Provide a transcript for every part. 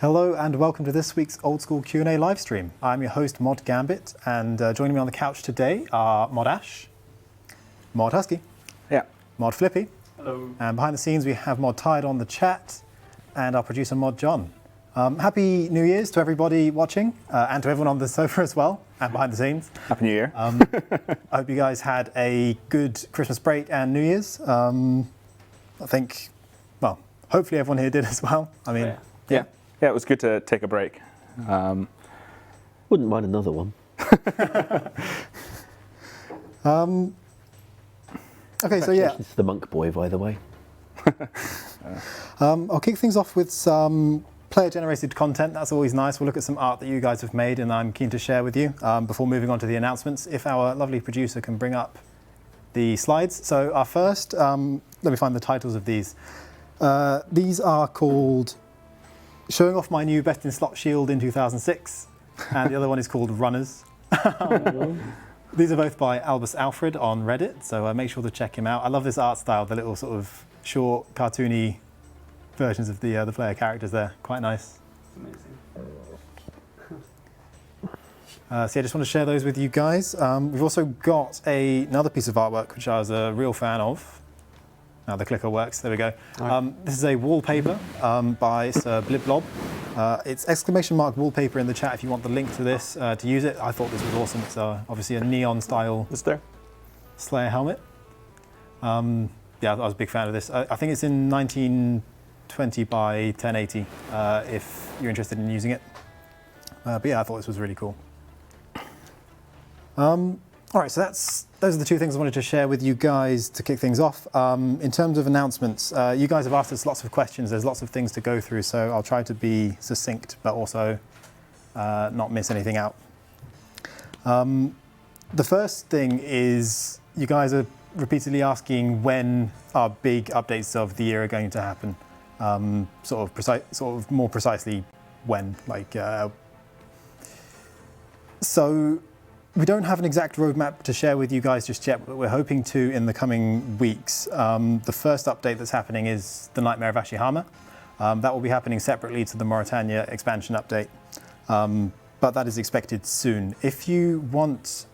Hello and welcome to this week's Old School Q&A live stream. I'm your host Mod Gambit, and joining me on the couch today are Mod Ash, Mod Husky, yeah, Mod Flippy, hello, and behind the scenes we have Mod Tide on the chat, and our producer Mod John. Happy New Year's to everybody watching, and to everyone on the sofa as well, and behind the scenes. Happy New Year. I hope you guys had a good Christmas break and New Year's. I think, well, hopefully everyone here did as well. I mean, yeah, it was good to take a break. Wouldn't mind another one. Okay, so yeah. This is the monk boy, by the way. I'll kick things off with some player-generated content. That's always nice. We'll look at some art that you guys have made and I'm keen to share with you before moving on to the announcements. If our lovely producer can bring up the slides. So our first, let me find the titles of these. These are called Showing Off My New Best in Slot Shield in 2006, and the other one is called Runners. These are both by Albus Alfred on Reddit, so make sure to check him out. I love this art style, the little sort of short, cartoony versions of the player characters there. Quite nice. it's amazing. So yeah, I just want to share those with you guys. We've also got another piece of artwork, which I was a real fan of. Now the clicker works, there we go. This is a wallpaper by Sir Bliblob. It's exclamation mark wallpaper in the chat if you want the link to this to use it. I thought this was awesome. It's obviously a neon style Slayer helmet. Yeah, I was a big fan of this. I think it's in 1920 by 1080 if you're interested in using it. But yeah, I thought this was really cool. All right, so those are the two things I wanted to share with you guys to kick things off. In terms of announcements, you guys have asked us lots of questions. There's lots of things to go through, so I'll try to be succinct, but also not miss anything out. The first thing is you guys are repeatedly asking when our big updates of the year are going to happen. Sort of more precisely when, like. So. We don't have an exact roadmap to share with you guys just yet, but we're hoping to in the coming weeks. The first update that's happening is the Nightmare of Ashihama. That will be happening separately to the Mauritania expansion update, but that is expected soon. If you want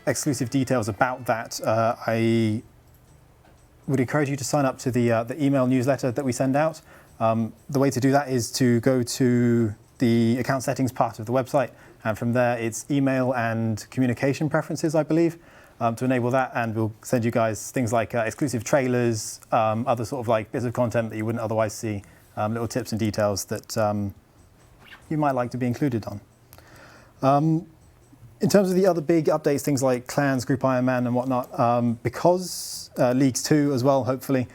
exclusive details about that, I would encourage you to sign up to the email newsletter that we send out. The way to do that is to go to the account settings part of the website. And from there, it's email and communication preferences, I believe, to enable that. And we'll send you guys things like exclusive trailers, other sort of like bits of content that you wouldn't otherwise see, little tips and details that you might like to be included on. In terms of the other big updates, things like clans, Group Iron Man and whatnot, because Leagues 2 as well, hopefully,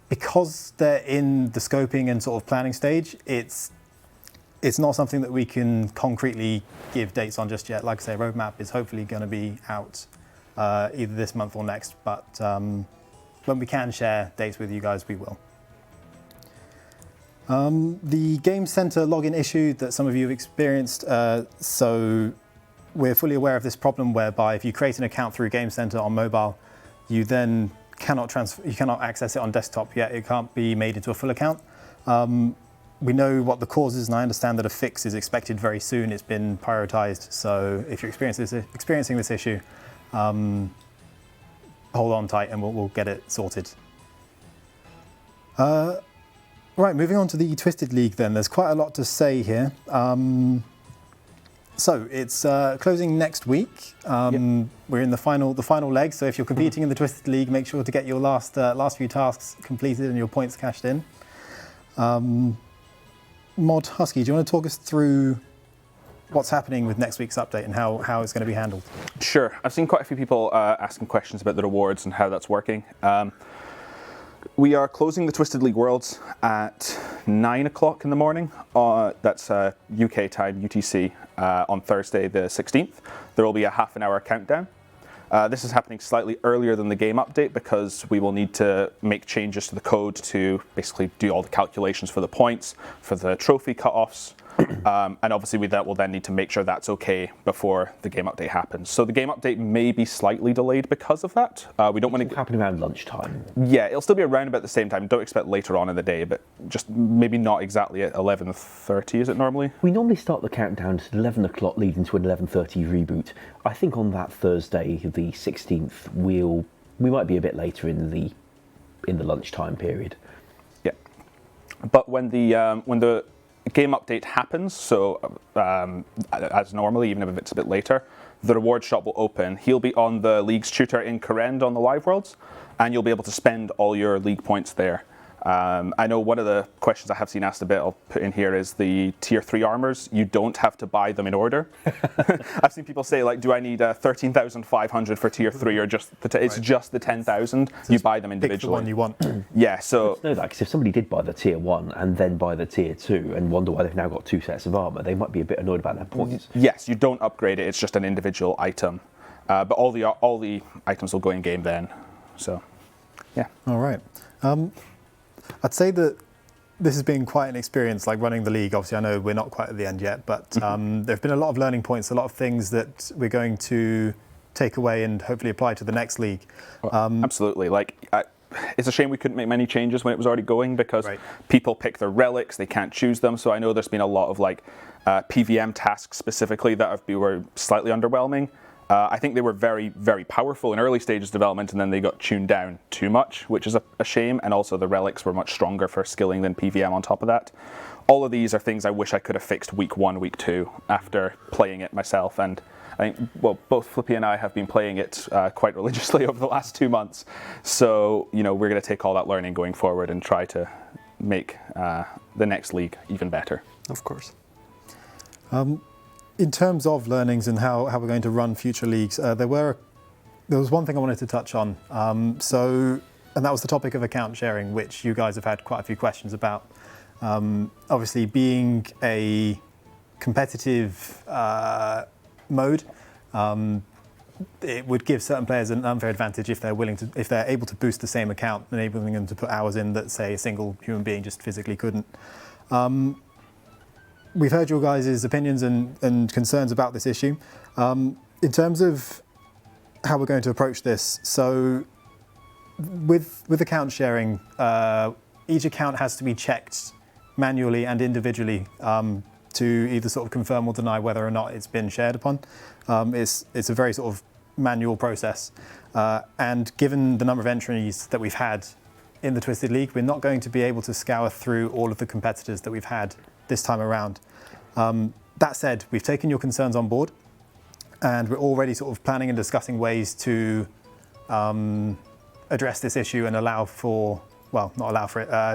because they're in the scoping and sort of planning stage, it's not something that we can concretely give dates on just yet. Like I say, roadmap is hopefully going to be out either this month or next, but when we can share dates with you guys, we will. The Game Center login issue that some of you have experienced, so we're fully aware of this problem whereby if you create an account through Game Center on mobile, you then cannot access it on desktop yet. It can't be made into a full account. We know what the cause is, and I understand that a fix is expected very soon. It's been prioritized, so if you're experiencing this issue, hold on tight and we'll get it sorted. Right, moving on to the Twisted League then. There's quite a lot to say here. So it's closing next week. We're in the final leg, so if you're competing in the Twisted League, make sure to get your last few tasks completed and your points cashed in. Mod Husky, do you want to talk us through what's happening with next week's update and how it's going to be handled? Sure. I've seen quite a few people asking questions about the rewards and how that's working. We are closing the Twisted League Worlds at 9 o'clock in the morning. That's UK time, UTC, on Thursday the 16th. There will be a half-an-hour countdown. This is happening slightly earlier than the game update because we will need to make changes to the code to basically do all the calculations for the points, for the trophy cutoffs, and obviously that will then need to make sure that's okay before the game update happens. So the game update may be slightly delayed because of that. We don't want It'll to happen around lunchtime. Yeah, it'll still be around about the same time. Don't expect later on in the day, but just maybe not exactly at 11:30, is it normally? We normally start the countdown at 11 o'clock, leading to an 11:30 reboot. I think on that Thursday, the 16th, we might be a bit later in the lunchtime period. Yeah, but when the game update happens, so as normally, even if it's a bit later, the reward shop will open. He'll be on the League's tutor in Corrend on the Live Worlds, and you'll be able to spend all your League points there. I know one of the questions I have seen asked a bit, I'll put in here, is the tier 3 armors. You don't have to buy them in order. I've seen people say, like, do I need 13,500 for tier 3 or just it's just the 10,000? So you buy them individually. Pick the one you want. Yeah, so... know that, because if somebody did buy the tier 1 and then buy the tier 2 and wonder why they've now got 2 sets of armor, they might be a bit annoyed about their points. Yes, you don't upgrade it, it's just an individual item. But all the items will go in game then. So, yeah. All right. I'd say that this has been quite an experience, like running the league. Obviously, I know we're not quite at the end yet, but there have been a lot of learning points, a lot of things that we're going to take away and hopefully apply to the next league. Absolutely. It's a shame we couldn't make many changes when it was already going because people pick their relics, they can't choose them. So I know there's been a lot of PVM tasks specifically that were slightly underwhelming. I think they were very, very powerful in early stages of development, and then they got tuned down too much, which is a shame. And also the relics were much stronger for skilling than PVM on top of that. All of these are things I wish I could have fixed week 1, week 2 after playing it myself. And I think, well, both Flippy and I have been playing it quite religiously over the last 2 months. So, we're going to take all that learning going forward and try to make the next league even better. Of course. In terms of learnings and how we're going to run future leagues, there was one thing I wanted to touch on. And that was the topic of account sharing, which you guys have had quite a few questions about. Obviously, being a competitive mode, it would give certain players an unfair advantage if they're able to boost the same account, enabling them to put hours in that, say, a single human being just physically couldn't. We've heard your guys' opinions and concerns about this issue. In terms of how we're going to approach this, so with account sharing, each account has to be checked manually and individually to either sort of confirm or deny whether or not it's been shared upon. It's a very sort of manual process. And given the number of entries that we've had in the Twisted League, we're not going to be able to scour through all of the competitors that we've had this time around. That said, we've taken your concerns on board, and we're already sort of planning and discussing ways to address this issue and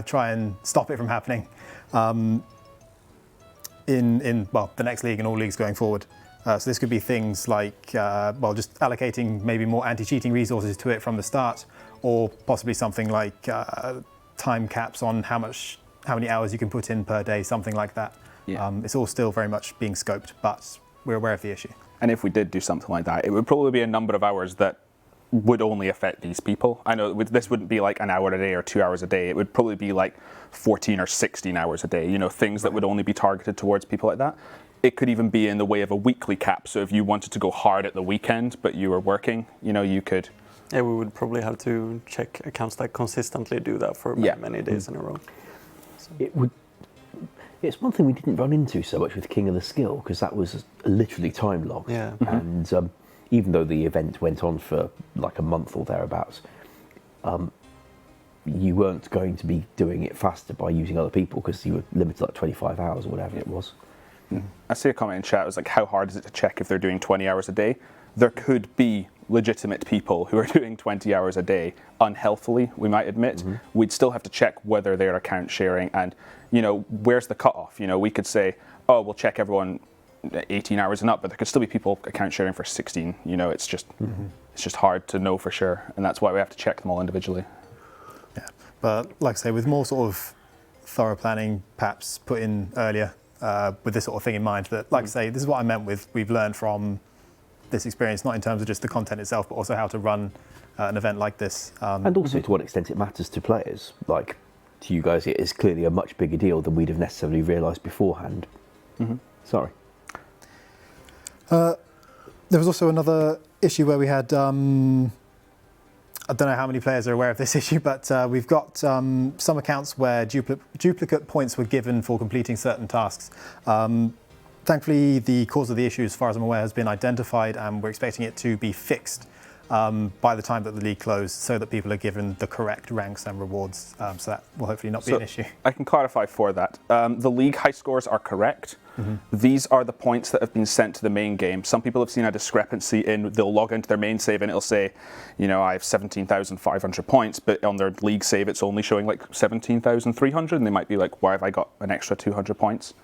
try and stop it from happening in the next league and all leagues going forward. So this could be things like, just allocating maybe more anti-cheating resources to it from the start, or possibly something like time caps on how many hours you can put in per day, something like that. Yeah. It's all still very much being scoped, but we're aware of the issue. And if we did do something like that, it would probably be a number of hours that would only affect these people. I know this wouldn't be like an hour a day or 2 hours a day. It would probably be like 14 or 16 hours a day, things that would only be targeted towards people like that. It could even be in the way of a weekly cap. So if you wanted to go hard at the weekend, but you were working, you could. Yeah, we would probably have to check accounts that consistently do that for many days in a row. So. It's one thing we didn't run into so much with King of the Skill, because that was literally time locked. Yeah. And even though the event went on for like a month or thereabouts, you weren't going to be doing it faster by using other people because you were limited to like 25 hours or whatever it was. I see a comment in chat. It was like, how hard is it to check if they're doing 20 hours a day? There could be legitimate people who are doing 20 hours a day unhealthily, we might admit. We'd still have to check whether they're account sharing and, where's the cutoff? We could say, oh, we'll check everyone 18 hours and up, but there could still be people account sharing for 16. It's just hard to know for sure, and that's why we have to check them all individually. Yeah, but like I say, with more sort of thorough planning, perhaps put in earlier, with this sort of thing in mind, that, like I say, this is what I meant with we've learned from this experience, not in terms of just the content itself, but also how to run an event like this. And also to what extent it matters to players. Like, to you guys, it is clearly a much bigger deal than we'd have necessarily realised beforehand. Sorry. There was also another issue where we had, I don't know how many players are aware of this issue, but we've got some accounts where duplicate points were given for completing certain tasks. Thankfully, the cause of the issue, as far as I'm aware, has been identified, and we're expecting it to be fixed by the time that the league closed, so that people are given the correct ranks and rewards. So that will hopefully not be an issue. I can clarify for that. The league high scores are correct. These are the points that have been sent to the main game. Some people have seen a discrepancy in, they'll log into their main save and it'll say, you know, I have 17,500 points, but on their league save it's only showing like 17,300, and they might be like, why have I got an extra 200 points?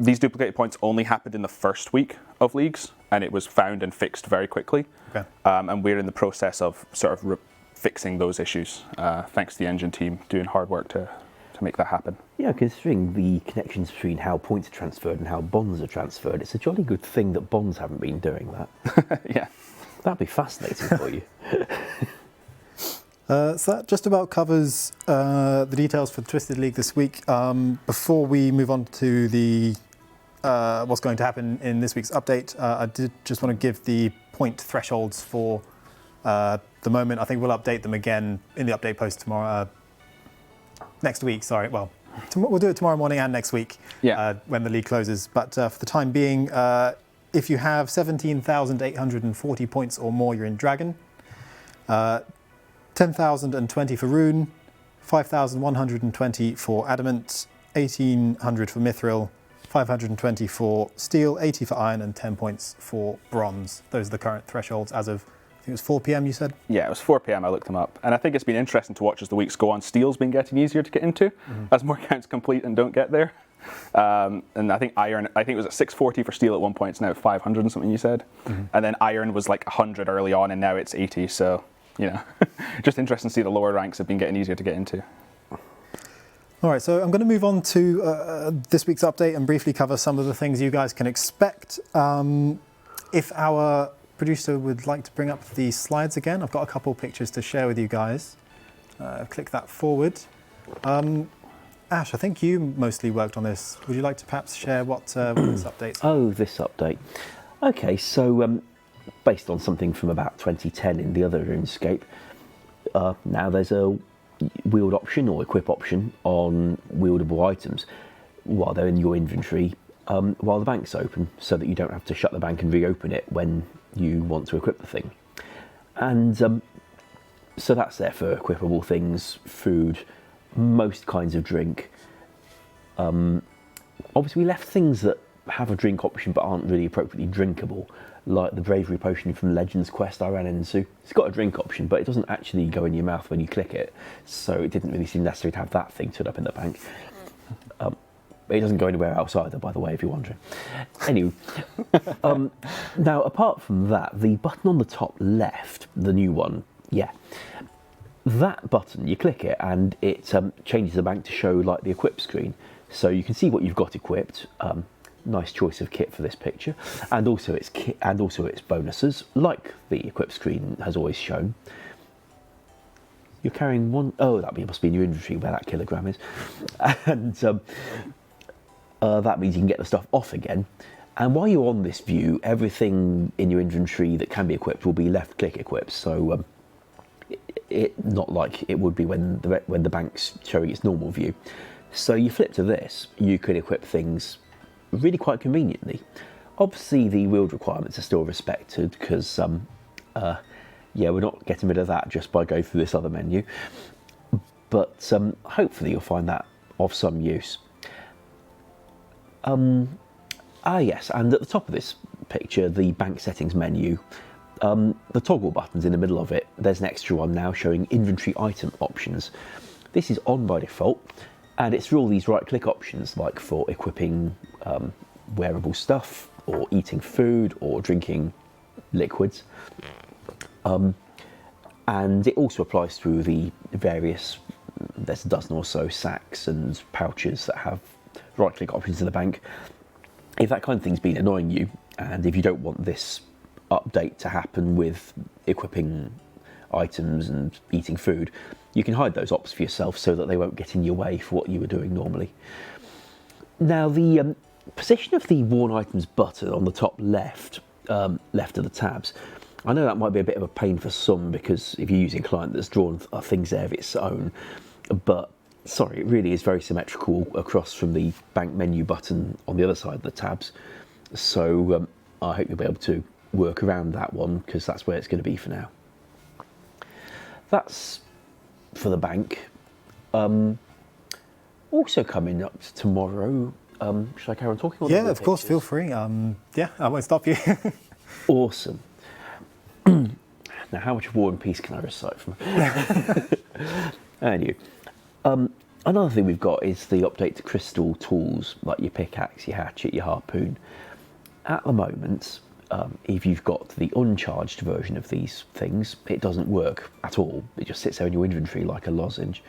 These duplicated points only happened in the first week of leagues, and it was found and fixed very quickly. Okay. And we're in the process of sort of fixing those issues, thanks to the engine team doing hard work to make that happen. Yeah, considering the connections between how points are transferred and how bonds are transferred, it's a jolly good thing that bonds haven't been doing that. Yeah. That'd be fascinating for you. So that just about covers the details for the Twisted League this week. Before we move on to the what's going to happen in this week's update, I did just want to give the point thresholds for the moment. I think we'll update them again in the update post tomorrow. Next week, sorry. Well, we'll do it tomorrow morning and next week when the league closes. But for the time being, if you have 17,840 points or more, you're in Dragon. 10,020 for Rune, 5,120 for Adamant, 1,800 for Mithril, 520 for Steel, 80 for Iron, and 10 points for Bronze. Those are the current thresholds as of, I think it was 4 p.m. you said? Yeah, it was 4 p.m. I looked them up. And I think it's been interesting to watch as the weeks go on. Steel's been getting easier to get into as more counts complete and don't get there. And I think Iron, I think it was at 640 for Steel at one point. It's now at 500 and something you said. And then Iron was like 100 early on, and now it's 80. So, you know, just interesting to see the lower ranks have been getting easier to get into. All right, so I'm going to move on to this week's update and briefly cover some of the things you guys can expect. If our producer would like to bring up the slides again, I've got a couple pictures to share with you guys. Click that forward. Ash, I think you mostly worked on this. Would you like to perhaps share what this update? Oh, this update. Okay, so based on something from about 2010 in the other RuneScape, now there's a wield option or equip option on wieldable items while they're in your inventory while the bank's open, so that you don't have to shut the bank and reopen it when you want to equip the thing. And so that's there for equipable things, food, most kinds of drink. Obviously we left things that have a drink option but aren't really appropriately drinkable, like the bravery potion from Legends quest I ran into. It's got a drink option, but it doesn't actually go in your mouth when you click it, so it didn't really seem necessary to have that thing stood up in the bank. It doesn't go anywhere else either, by the way, if you're wondering. Anyway, now apart from that, the button on the top left, the new one, that button, you click it and it changes the bank to show like the equip screen, so you can see what you've got equipped. Nice choice of kit for this picture, and also its kit and also its bonuses, like the equip screen has always shown. You're carrying one. Oh, that must be in your inventory where that kilogram is, and that means you can get the stuff off again. And while you're on this view, everything in your inventory that can be equipped will be left-click equipped. So it not like it would be when the bank's showing its normal view. So you flip to this, you can equip things really quite conveniently. Obviously the wield requirements are still respected because we're not getting rid of that just by going through this other menu, but hopefully you'll find that of some use. Yes, and at the top of this picture, the bank settings menu, the toggle buttons in the middle of it, there's an extra one now showing inventory item options. This is on by default, and it's for all these right-click options, like for equipping wearable stuff, or eating food, or drinking liquids. And it also applies through the various, there's a dozen or so sacks and pouches that have right-click options in the bank. If that kind of thing's been annoying you, and if you don't want this update to happen with equipping items and eating food, you can hide those ops for yourself so that they won't get in your way for what you were doing normally. Now, the position of the worn items button on the top left of the tabs, I know that might be a bit of a pain for some because if you're using a client that's drawn things there of its own, but sorry, it really is very symmetrical across from the bank menu button on the other side of the tabs. So I hope you'll be able to work around that one because that's where it's going to be for now. That's for the bank. Also coming up tomorrow, should I carry on talking? Yeah, of course, feel free. Yeah, I won't stop you. Awesome. Now, how much War and Peace can I recite from? Anyway, another thing we've got is the update to crystal tools, like your pickaxe, your hatchet, your harpoon. At the moment, if you've got the uncharged version of these things, it doesn't work at all. It just sits there in your inventory like a lozenge.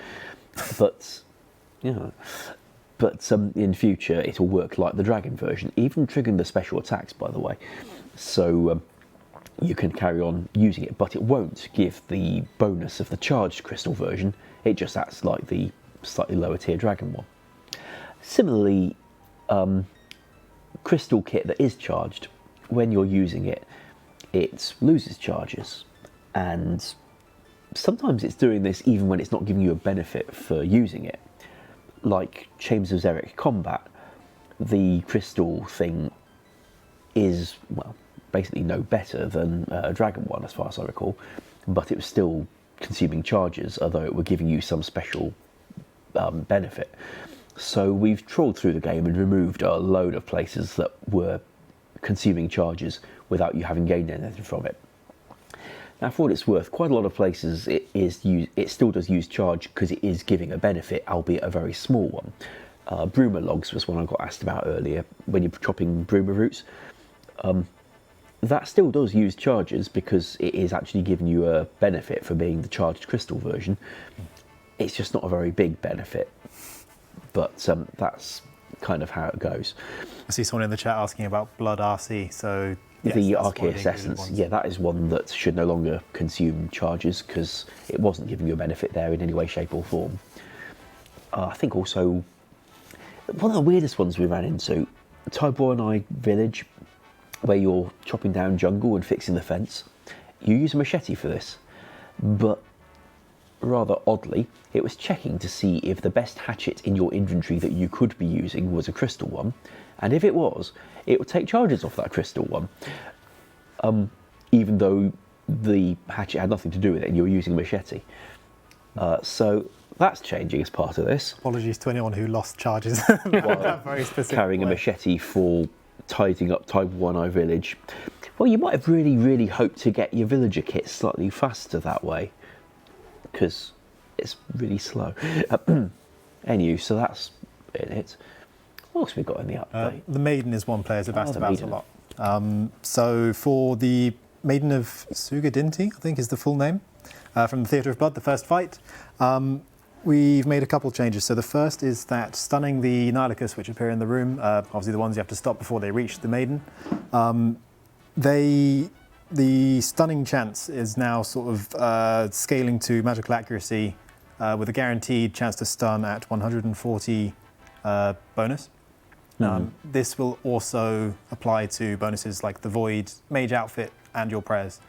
But, you know, in future, it'll work like the dragon version, even triggering the special attacks, by the way. So you can carry on using it, but it won't give the bonus of the charged crystal version. It just acts like the slightly lower tier dragon one. Similarly, crystal kit that is charged, when you're using it, it loses charges, and sometimes it's doing this even when it's not giving you a benefit for using it. Like Chambers of Xeric Combat, the crystal thing is, well, basically no better than a dragon one as far as I recall, but it was still consuming charges, although it were giving you some special benefit. So we've trawled through the game and removed a load of places that were consuming charges without you having gained anything from it. Now, for what it's worth, quite a lot of places it still does use charge because it is giving a benefit, albeit a very small one. Broomer logs was one I got asked about earlier. When you're chopping broomer roots, that still does use charges because it is actually giving you a benefit for being the charged crystal version. It's just not a very big benefit, but that's kind of how it goes. I see someone in the chat asking about Blood RC, so yes, the Arceus Essence, yeah, that is one that should no longer consume charges because it wasn't giving you a benefit there in any way, shape or form. I think also, one of the weirdest ones we ran into, Taibornai Village, where you're chopping down jungle and fixing the fence. You use a machete for this, but rather oddly, it was checking to see if the best hatchet in your inventory that you could be using was a crystal one, and if it was, it would take charges off that crystal one, even though the hatchet had nothing to do with it and you were using a machete. So that's changing as part of this. Apologies to anyone who lost charges. That very specific carrying way. A machete for tidying up Taibornai Village. Well, you might have really hoped to get your villager kit slightly faster that way, because it's really slow. Anyway, so that's it. What else have we got in the update? The Maiden is one player that's asked about Maiden. a lot. So for the Maiden of Suger, I think is the full name, from the Theatre of Blood, the first fight, we've made a couple changes. So the first is that stunning the Nilicus, which appear in the room, obviously the ones you have to stop before they reach the Maiden, the stunning chance is now sort of scaling to magical accuracy with a guaranteed chance to stun at 140 bonus. This will also apply to bonuses like the Void, Mage Outfit, and your prayers.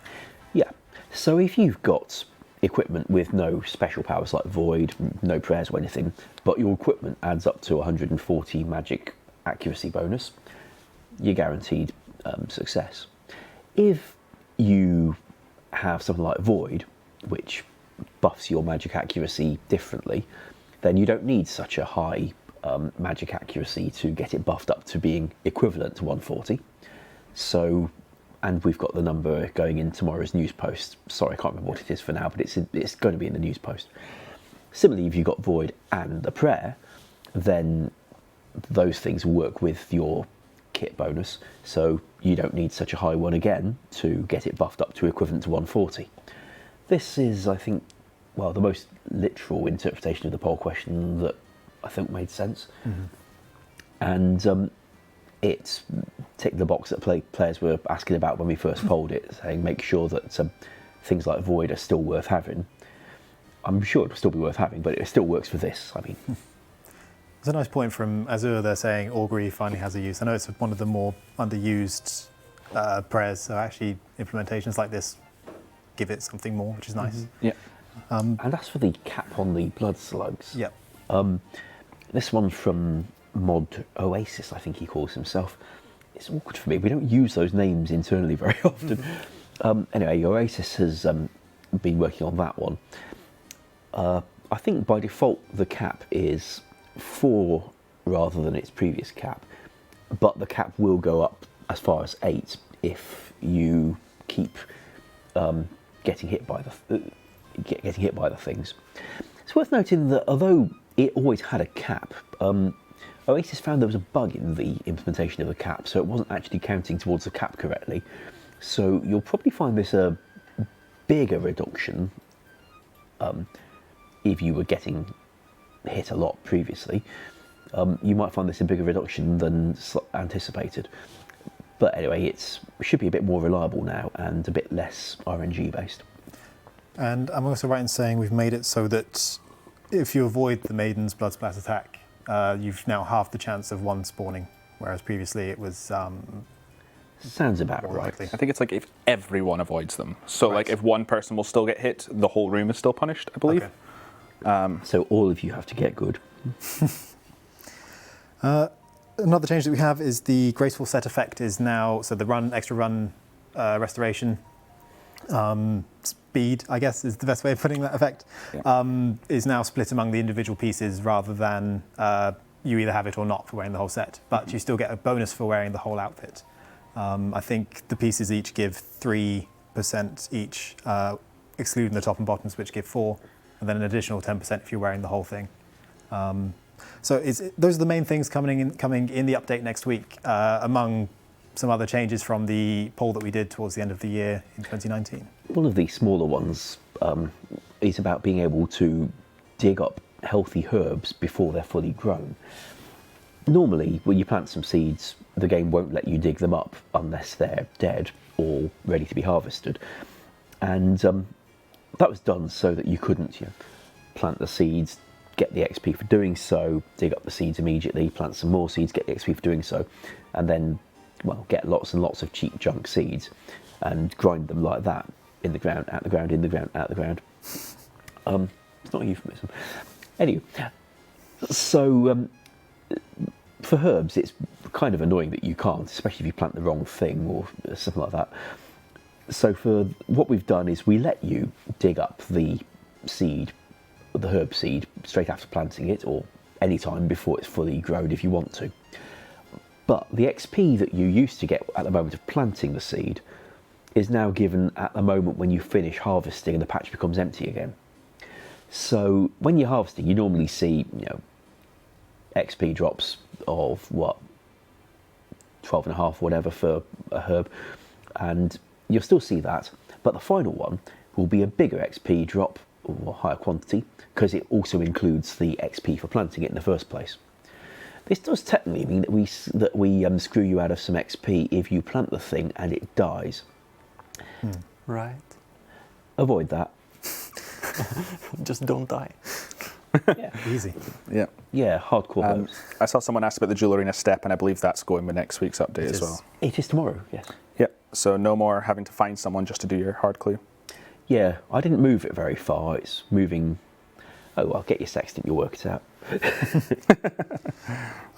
Yeah, so if you've got equipment with no special powers like Void, no prayers or anything, but your equipment adds up to 140 magic accuracy bonus, you're guaranteed success. If you have something like Void, which buffs your magic accuracy differently, then you don't need such a high magic accuracy to get it buffed up to being equivalent to 140. So, and we've got the number going in tomorrow's news post. Sorry, I can't remember what it is for now, but it's going to be in the news post. Similarly, if you've got Void and the Prayer, then those things work with your kit bonus, so you don't need such a high one again to get it buffed up to equivalent to 140. This is, I think, well, the most literal interpretation of the poll question that I think made sense. And it tick the box that players were asking about when we first polled it, saying make sure that things like Void are still worth having. I'm sure it'll still be worth having, but it still works for this. I mean, there's a nice point from Azure. They're saying Augury finally has a use. I know it's one of the more underused prayers, so actually implementations like this give it something more, which is nice. Yeah. And that's for the cap on the blood slugs. Yeah. This one from Mod Oasis, I think he calls himself. It's awkward for me. We don't use those names internally very often. Anyway, Oasis has been working on that one. I think by default the cap is 4 rather than its previous cap, but the cap will go up as far as 8 if you keep getting hit by the things. It's worth noting that although it always had a cap, Oasis found there was a bug in the implementation of the cap, so it wasn't actually counting towards the cap correctly. So you'll probably find this a bigger reduction if you were getting hit a lot previously. You might find this a bigger reduction than anticipated. But anyway, it should be a bit more reliable now and a bit less RNG based. And I'm also right in saying we've made it so that if you avoid the Maiden's Blood Splat attack, you've now halved the chance of one spawning, whereas previously it was sounds about more right. likely. I think it's like if everyone avoids them. So like if one person will still get hit, the whole room is still punished, I believe. Okay. So all of you have to get good. Another change that we have is the Graceful Set effect is now, so the extra run restoration speed, I guess is the best way of putting that effect, is now split among the individual pieces rather than you either have it or not for wearing the whole set, but you still get a bonus for wearing the whole outfit. I think the pieces each give 3% each, excluding the top and bottoms, which give 4%, and then an additional 10% if you're wearing the whole thing. So those are the main things coming in the update next week, among some other changes from the poll that we did towards the end of the year in 2019. One of the smaller ones is about being able to dig up healthy herbs before they're fully grown. Normally, when you plant some seeds, the game won't let you dig them up unless they're dead or ready to be harvested. And that was done so that you couldn't plant the seeds, get the XP for doing so, dig up the seeds immediately, plant some more seeds, get the XP for doing so, and then, well, get lots and lots of cheap junk seeds and grind them like that, in the ground, out the ground, in the ground, out the ground. It's not a euphemism. Anyway, so for herbs, it's kind of annoying that you can't, especially if you plant the wrong thing or something like that. So for what we've done is we let you dig up the seed, the herb seed, straight after planting it, or any time before it's fully grown if you want to. But the XP that you used to get at the moment of planting the seed is now given at the moment when you finish harvesting and the patch becomes empty again. So when you're harvesting, you normally see, XP drops of 12.5 whatever for a herb, and you'll still see that, but the final one will be a bigger XP drop or higher quantity because it also includes the XP for planting it in the first place. This does technically mean that we screw you out of some XP if you plant the thing and it dies. Right. Avoid that. Just don't die. Yeah, easy. Yeah. Yeah, hardcore herbs. I saw someone ask about the Jewel Arena step, and I believe that's going with next week's update as well. It is tomorrow, yes. Yep. So no more having to find someone just to do your hard clue. Yeah, I didn't move it very far. It's moving. Oh, well, get your sextant, you'll work it out. All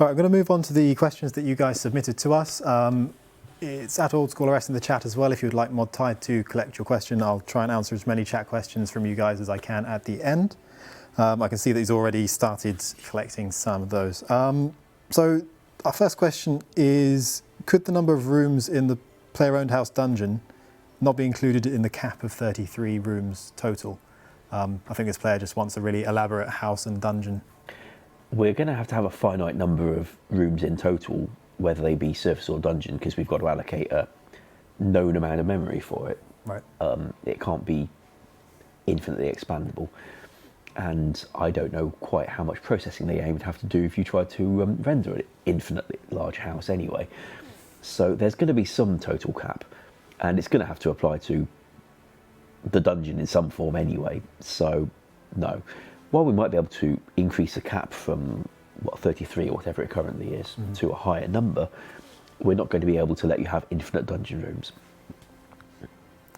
right, I'm going to move on to the questions that you guys submitted to us. It's at Old School RuneScape in the chat as well. If you'd like Mod Tide to collect your question, I'll try and answer as many chat questions from you guys as I can at the end. I can see that he's already started collecting some of those. So our first question is, could the number of rooms in the player-owned house dungeon not be included in the cap of 33 rooms total? I think this player just wants a really elaborate house and dungeon. We're going to have a finite number of rooms in total, whether they be surface or dungeon, because we've got to allocate a known amount of memory for it. Right. It can't be infinitely expandable. And I don't know quite how much processing the game would have to do if you tried to render an infinitely large house anyway. So there's going to be some total cap, and it's going to have to apply to the dungeon in some form anyway. So no. While we might be able to increase the cap from 33 or whatever it currently is to a higher number, we're not going to be able to let you have infinite dungeon rooms.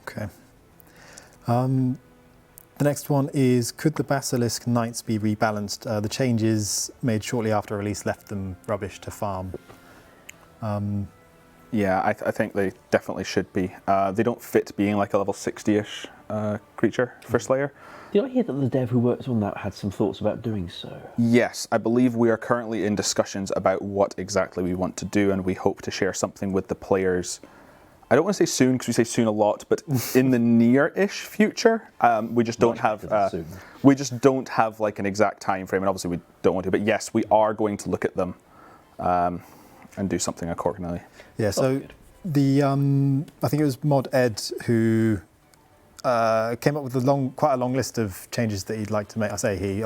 Okay. The next one is, could the Basilisk Knights be rebalanced? The changes made shortly after release left them rubbish to farm. Yeah, I think they definitely should be. They don't fit being like a level 60-ish creature for Slayer. Did I hear that the dev who works on that had some thoughts about doing so? Yes, I believe we are currently in discussions about what exactly we want to do, and we hope to share something with the players. I don't want to say soon because we say soon a lot, but in the near-ish future. We just don't have like an exact time frame, and obviously we don't want to. But yes, we are going to look at them and do something accordingly. Yeah. So I think it was Mod Ed who came up with quite a long list of changes that he'd like to make. I say he,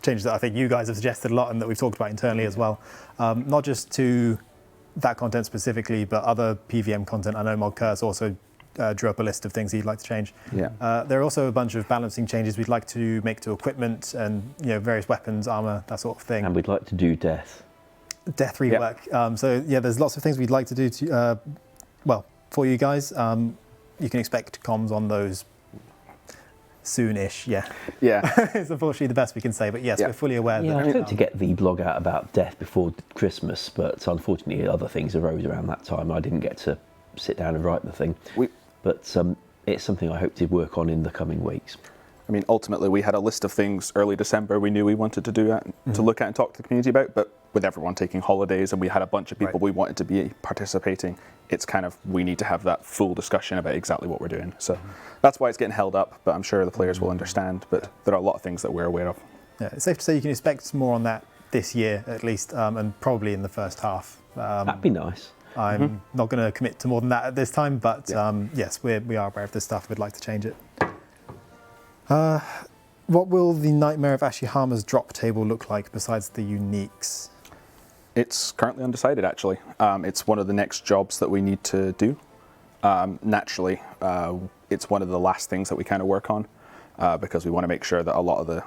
changes that I think you guys have suggested a lot and that we've talked about internally as well. Not just to that content specifically, but other PVM content. I know Mod Curse also drew up a list of things he'd like to change. Yeah. There are also a bunch of balancing changes we'd like to make to equipment and various weapons, armor, that sort of thing. And we'd like to do death rework. Yep. So yeah, there's lots of things we'd like to do to, for you guys. You can expect comms on those soon-ish, yeah. It's unfortunately the best we can say, but yes, we're fully aware. Yeah, I hope to get the blog out about death before Christmas, but unfortunately other things arose around that time. I didn't get to sit down and write the thing. But it's something I hope to work on in the coming weeks. I mean, ultimately, we had a list of things early December we knew we wanted to do to look at and talk to the community about, but with everyone taking holidays and we had a bunch of people we wanted to be participating, it's kind of, we need to have that full discussion about exactly what we're doing. So that's why it's getting held up, but I'm sure the players will understand, but there are a lot of things that we're aware of. Yeah, it's safe to say you can expect more on that this year, at least, and probably in the first half. That'd be nice. I'm not going to commit to more than that at this time, but yes, we are aware of this stuff. We'd like to change it. What will the Nightmare of Ashiharma's drop table look like besides the uniques? It's currently undecided, actually. It's one of the next jobs that we need to do. Naturally, it's one of the last things that we kind of work on because we want to make sure that a lot of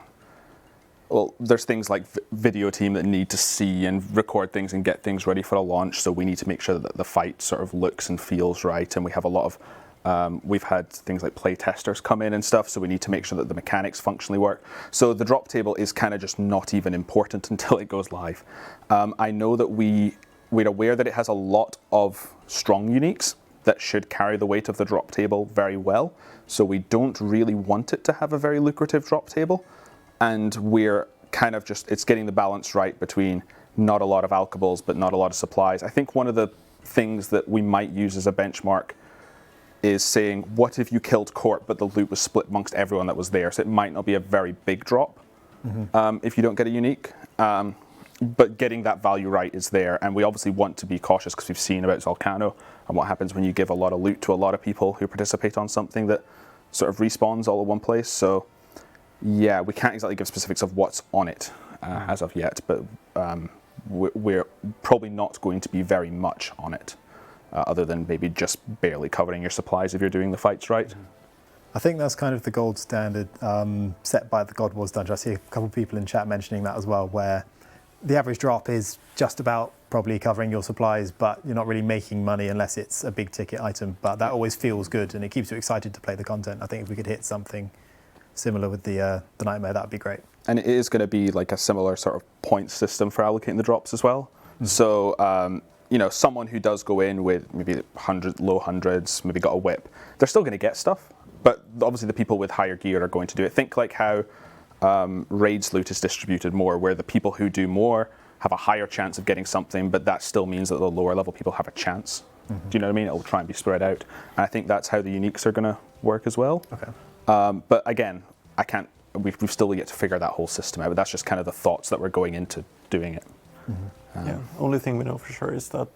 there's things like video team that need to see and record things and get things ready for a launch, so we need to make sure that the fight sort of looks and feels right, and we have a lot of we've had things like play testers come in and stuff, so we need to make sure that the mechanics functionally work. So the drop table is kind of just not even important until it goes live. I know that we're aware that it has a lot of strong uniques that should carry the weight of the drop table very well, so we don't really want it to have a very lucrative drop table, and we're kind of just, it's getting the balance right between not a lot of alchables but not a lot of supplies. I think one of the things that we might use as a benchmark is saying, what if you killed Court but the loot was split amongst everyone that was there? So it might not be a very big drop if you don't get a unique. But getting that value right is there, and we obviously want to be cautious because we've seen about Volcano and what happens when you give a lot of loot to a lot of people who participate on something that sort of respawns all in one place. So yeah, we can't exactly give specifics of what's on it as of yet, but we're probably not going to be very much on it. Other than maybe just barely covering your supplies if you're doing the fights right. I think that's kind of the gold standard set by the God Wars dungeon. I see a couple of people in chat mentioning that as well, where the average drop is just about probably covering your supplies, but you're not really making money unless it's a big ticket item. But that always feels good and it keeps you excited to play the content. I think if we could hit something similar with the Nightmare, that would be great. And it is going to be like a similar sort of point system for allocating the drops as well. So someone who does go in with maybe low hundreds, maybe got a whip, they're still going to get stuff, but obviously the people with higher gear are going to do it. Think like how Raids loot is distributed more, where the people who do more have a higher chance of getting something, but that still means that the lower level people have a chance. Do you know what I mean? It'll try and be spread out. And I think that's how the uniques are going to work as well. Okay. But again, we've still yet to figure that whole system out, but that's just kind of the thoughts that we're going into doing it. Only thing we know for sure is that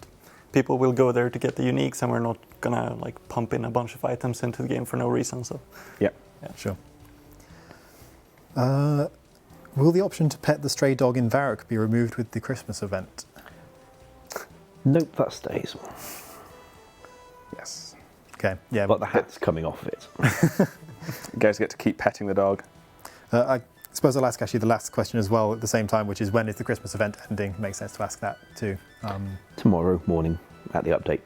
people will go there to get the uniques, and we're not gonna pump in a bunch of items into the game for no reason. So yeah, sure. Will the option to pet the stray dog in Varrock be removed with the Christmas event? Nope, that stays. Yes. Okay, yeah. But the hat's coming off of it. You guys get to keep petting the dog. I suppose I'll ask actually the last question as well at the same time, which is when is the Christmas event ending? Makes sense to ask that too. Tomorrow morning at the update.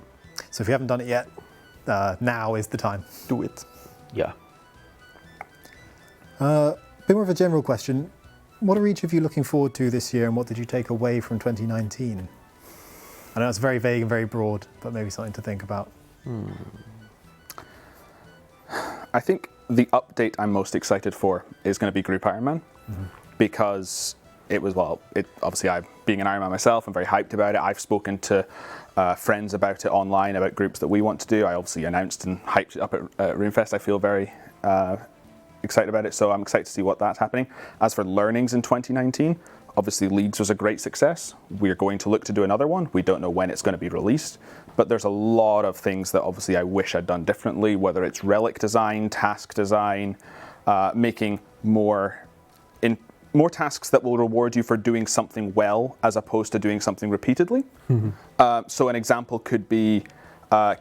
So if you haven't done it yet, now is the time. Do it. Yeah. A bit more of a general question. What are each of you looking forward to this year, and what did you take away from 2019? I know it's very vague and very broad, but maybe something to think about. I think the update I'm most excited for is going to be Group Ironman, because it was, obviously being an Ironman myself, I'm very hyped about it. I've spoken to friends about it online, about groups that we want to do. I obviously announced and hyped it up at RuneFest. I feel very excited about it, so I'm excited to see what that's happening. As for learnings in 2019, obviously Leagues was a great success. We're going to look to do another one. We don't know when it's going to be released, but there's a lot of things that obviously I wish I'd done differently, whether it's relic design, task design, making more tasks that will reward you for doing something well as opposed to doing something repeatedly. So an example could be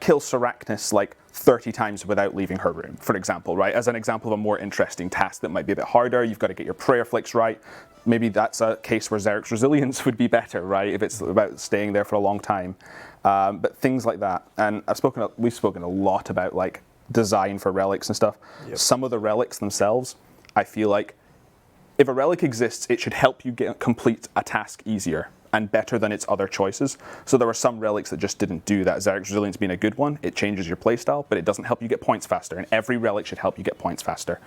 kill Sarachnis like 30 times without leaving her room, for example, right? As an example of a more interesting task that might be a bit harder, you've got to get your prayer flicks right. Maybe that's a case where Xeric's Resilience would be better, right? If it's about staying there for a long time. But things like that. And we've spoken a lot about like design for relics and stuff. Yep. Some of the relics themselves, I feel like if a relic exists, it should help you complete a task easier and better than its other choices. So there were some relics that just didn't do that. Xeric's Resilience being a good one, it changes your playstyle, but it doesn't help you get points faster. And every relic should help you get points faster.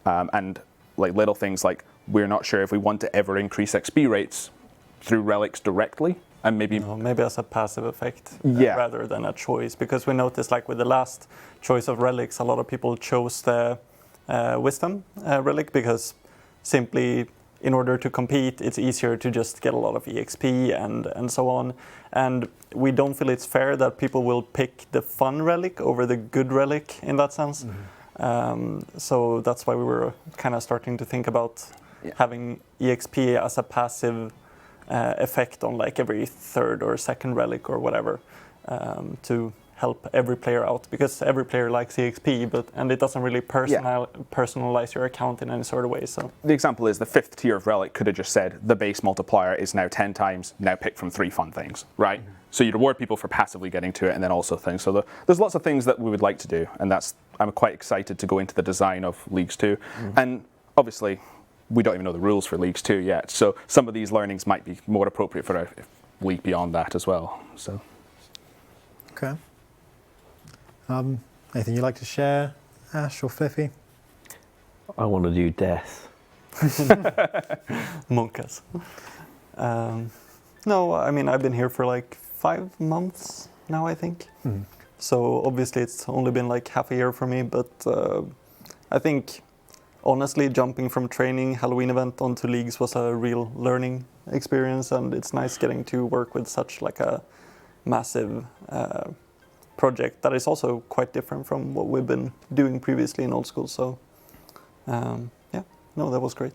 And like little things like, we're not sure if we want to ever increase XP rates through relics directly, and maybe as a passive effect rather than a choice, because we noticed like with the last choice of relics, a lot of people chose the wisdom relic because simply in order to compete, it's easier to just get a lot of EXP and so on. And we don't feel it's fair that people will pick the fun relic over the good relic in that sense. So that's why we were kind of starting to think about having EXP as a passive effect on like every third or second relic or whatever, to help every player out, because every player likes EXP, and it doesn't really personalize your account in any sort of way. So the example is the 5th tier of relic could have just said the base multiplier is now 10 times, now pick from 3 fun things, right? So you reward people for passively getting to it, and then also things. So there's lots of things that we would like to do, and I'm quite excited to go into the design of Leagues 2. And obviously, we don't even know the rules for Leagues 2 yet, so some of these learnings might be more appropriate for a league beyond that as well. So. Okay. Anything you'd like to share, Ash or Fliffy? I want to do death. Monkas. No, I mean, I've been here for like 5 months now, I think. So obviously it's only been like half a year for me, but I think honestly jumping from training Halloween event onto Leagues was a real learning experience, and it's nice getting to work with such like a massive project that is also quite different from what we've been doing previously in Old School. So that was great.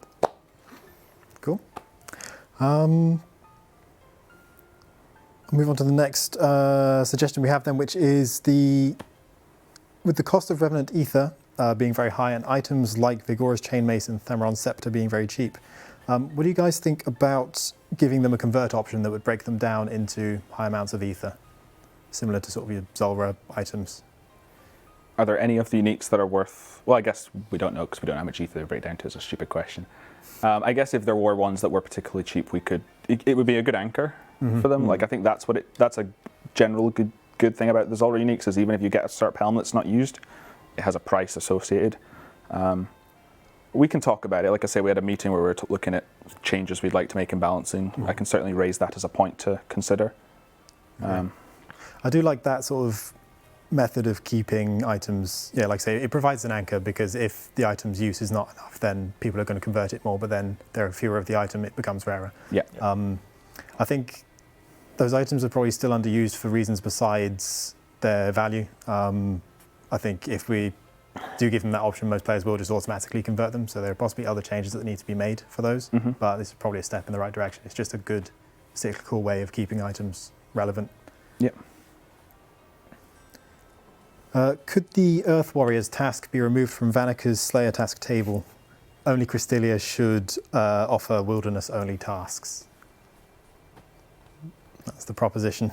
Cool. I'll move on to the next suggestion we have then, which is with the cost of Revenant Ether being very high and items like Vigora's Chainmace and Themeron's Scepter being very cheap, what do you guys think about giving them a convert option that would break them down into high amounts of Ether, similar to sort of your Zulrah items? Are there any of the uniques that are worth... Well, I guess we don't know because we don't know how much Ether they break down to. It's a stupid question. I guess if there were ones that were particularly cheap, it would be a good anchor for them. Like I think that's a general good thing about the Zulrah uniques, is even if you get a SERP helmet that's not used, it has a price associated. We can talk about it. Like I say, we had a meeting where we were looking at changes we'd like to make in balancing. I can certainly raise that as a point to consider. I do like that sort of method of keeping items, like I say, it provides an anchor, because if the item's use is not enough, then people are going to convert it more, but then there are fewer of the item, it becomes rarer. I think those items are probably still underused for reasons besides their value. I think if we do give them that option, most players will just automatically convert them, so there are possibly other changes that need to be made for those, but this is probably a step in the right direction. It's just a good cyclical way of keeping items relevant. Yep. Could the Earth Warriors task be removed from Vanica's Slayer task table? Only Cristelia should offer wilderness-only tasks. That's the proposition.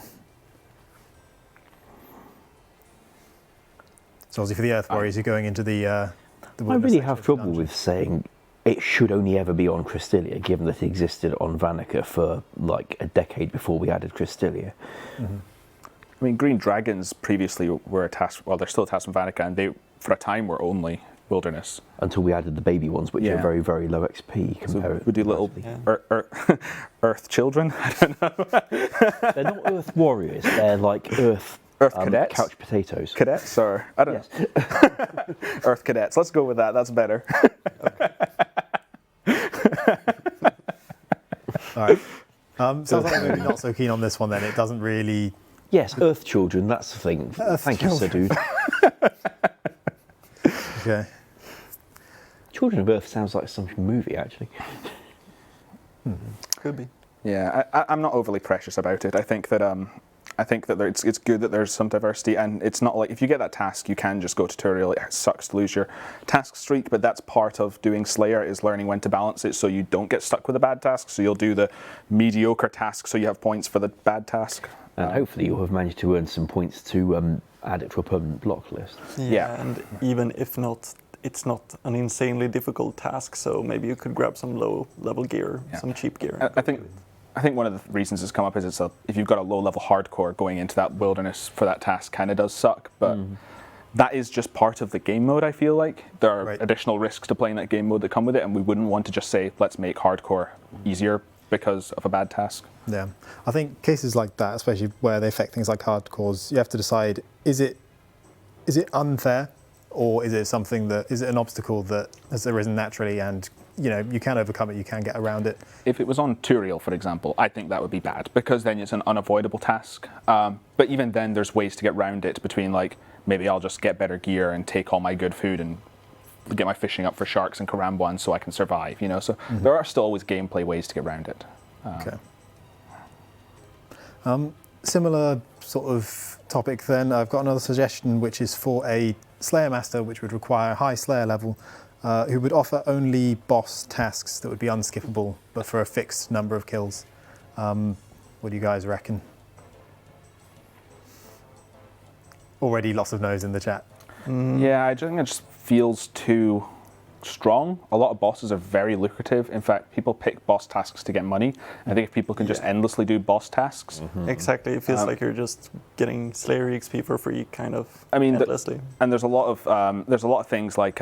So obviously for the Earth Warriors, you're going into the I wilderness really section have of the trouble dungeon. with saying it should only ever be on Cristelia, given that it existed on Vanica for like a decade before we added Cristelia. Mm-hmm. I mean, green dragons previously were a task. Well, they're still a task from Vanica, and they, for a time, were only wilderness. Until we added the baby ones, which are very, very low XP. So we do little Yeah. Earth children. I don't know. They're not Earth Warriors. They're like Earth cadets, couch potatoes. cadets, or I don't know. Earth cadets. Let's go with that. That's better. All right. Sounds like maybe not so keen on this one then. It doesn't really... Yes, Earth Children. That's the thing. Thank you, Sir Dude. Okay. Children of Earth sounds like some movie, actually. Could be. Yeah, I'm not overly precious about it. I think that it's good that there's some diversity, and it's not like if you get that task, you can just go tutorial. It sucks to lose your task streak, but that's part of doing Slayer is learning when to balance it so you don't get stuck with a bad task. So you'll do the mediocre task so you have points for the bad task. And hopefully you'll have managed to earn some points to add it to a permanent block list. Yeah. And even if not, it's not an insanely difficult task, so maybe you could grab some low-level gear, some cheap gear. I think one of the reasons it's come up is if you've got a low-level hardcore, going into that wilderness for that task kind of does suck, but that is just part of the game mode, I feel like. There are additional risks to playing that game mode that come with it, and we wouldn't want to just say, let's make hardcore easier because of a bad task. Yeah. I think cases like that, especially where they affect things like hardcores, you have to decide, is it unfair, or is it something that, is it an obstacle that has arisen naturally and you can overcome it, you can get around it? If it was on Turiel, for example, I think that would be bad, because then it's an unavoidable task. But even then, there's ways to get around it between, like, maybe I'll just get better gear and take all my good food and get my fishing up for sharks and Karambuan so I can survive, So there are still always gameplay ways to get around it. Okay. Similar sort of topic then, I've got another suggestion, which is for a Slayer Master, which would require a high Slayer level, who would offer only boss tasks that would be unskippable, but for a fixed number of kills. What do you guys reckon? Already lots of no's in the chat. Yeah, I think it just feels too strong. A lot of bosses are very lucrative. In fact, people pick boss tasks to get money. I think if people can just endlessly do boss tasks. Exactly, it feels like you're just getting Slayer XP for free, kind of. I mean, endlessly. And there's a lot of things like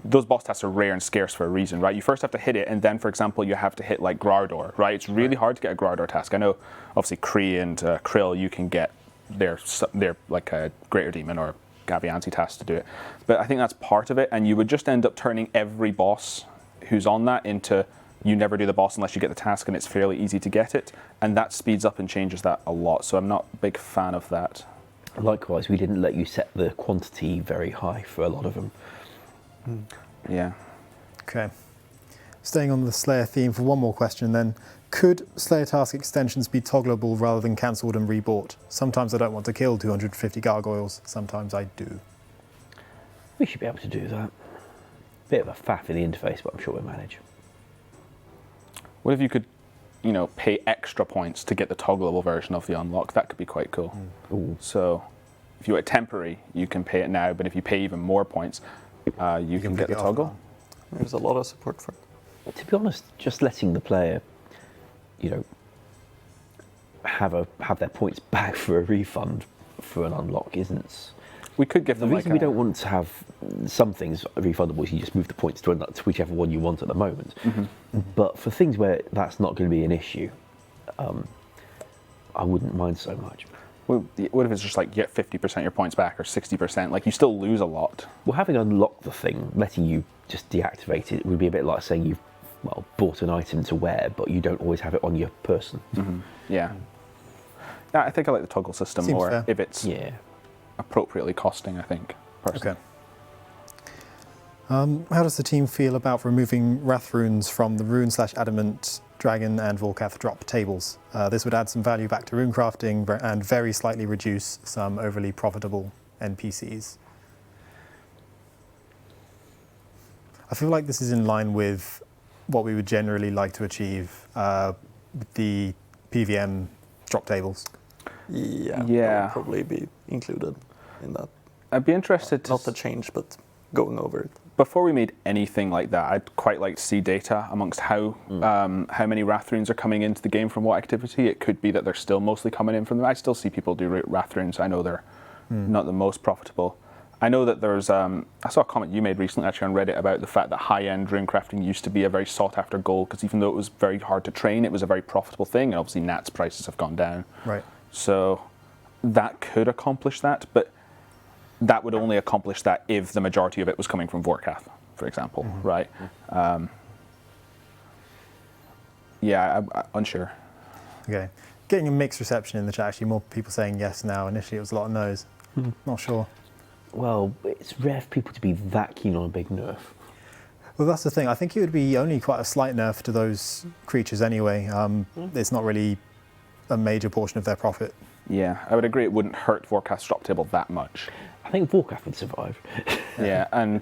those boss tasks are rare and scarce for a reason, right? You first have to hit it, and then, for example, you have to hit like Grardor, right? It's really hard to get a Grardor task. I know, obviously, Kree and Krill, you can get their like a Greater Demon or Gavianti task to do it, but I think that's part of it, and you would just end up turning every boss who's on that into you never do the boss unless you get the task, and it's fairly easy to get it, and that speeds up and changes that a lot, so I'm not a big fan of that. Likewise, we didn't let you set the quantity very high for a lot of them. Yeah. Okay. Staying on the Slayer theme for one more question then. Could Slayer task extensions be toggleable rather than cancelled and rebought? Sometimes I don't want to kill 250 gargoyles, sometimes I do. We should be able to do that. Bit of a faff in the interface, but I'm sure we'll manage. What if you could, pay extra points to get the toggleable version of the unlock? That could be quite cool. So if you were temporary, you can pay it now, but if you pay even more points, you can get the toggle. There's a lot of support for it. To be honest, just letting the player, have their points back for a refund for an unlock isn't. We could give The them reason we don't want to have some things refundable is you just move the points to whichever one you want at the moment. But for things where that's not going to be an issue, I wouldn't mind so much. What if it's just like you get 50% of your points back or 60%? Like you still lose a lot. Well, having unlocked the thing, letting you just deactivate it would be a bit like saying you've bought an item to wear, but you don't always have it on your person. Yeah. I think I like the toggle system Seems more fair. if it's appropriately costing, I think, personally. How does the team feel about removing Wrath runes from the Rune/Adamant, Dragon and Volcath drop tables? This would add some value back to rune crafting and very slightly reduce some overly profitable NPCs. I feel like this is in line with what we would generally like to achieve with the PVM drop tables. Yeah, Yeah. that would probably be included in that. I'd be interested to Not the change, but going over it. before we made anything like that, I'd quite like to see data amongst how many Wrath runes are coming into the game from what activity. It could be that they're still mostly coming in from them. I still see people do Wrath runes. I know they're not the most profitable. I know that there's, I saw a comment you made recently actually on Reddit about the fact that high-end rune crafting used to be a very sought-after goal, because even though it was very hard to train, it was a very profitable thing, and obviously Nat's prices have gone down. Right. So that could accomplish that, but that would only accomplish that if the majority of it was coming from Volcath, for example, right? Yeah, I'm unsure. Okay. Getting a mixed reception in the chat, actually, more people saying yes now. Initially, it was a lot of no's. Not sure. Well, it's rare for people to be that keen on a big nerf. Well, that's the thing. I think it would be only quite a slight nerf to those creatures anyway. It's not really a major portion of their profit. Yeah, I would agree it wouldn't hurt Volcath's drop table that much. I think Volcath would survive. Yeah, and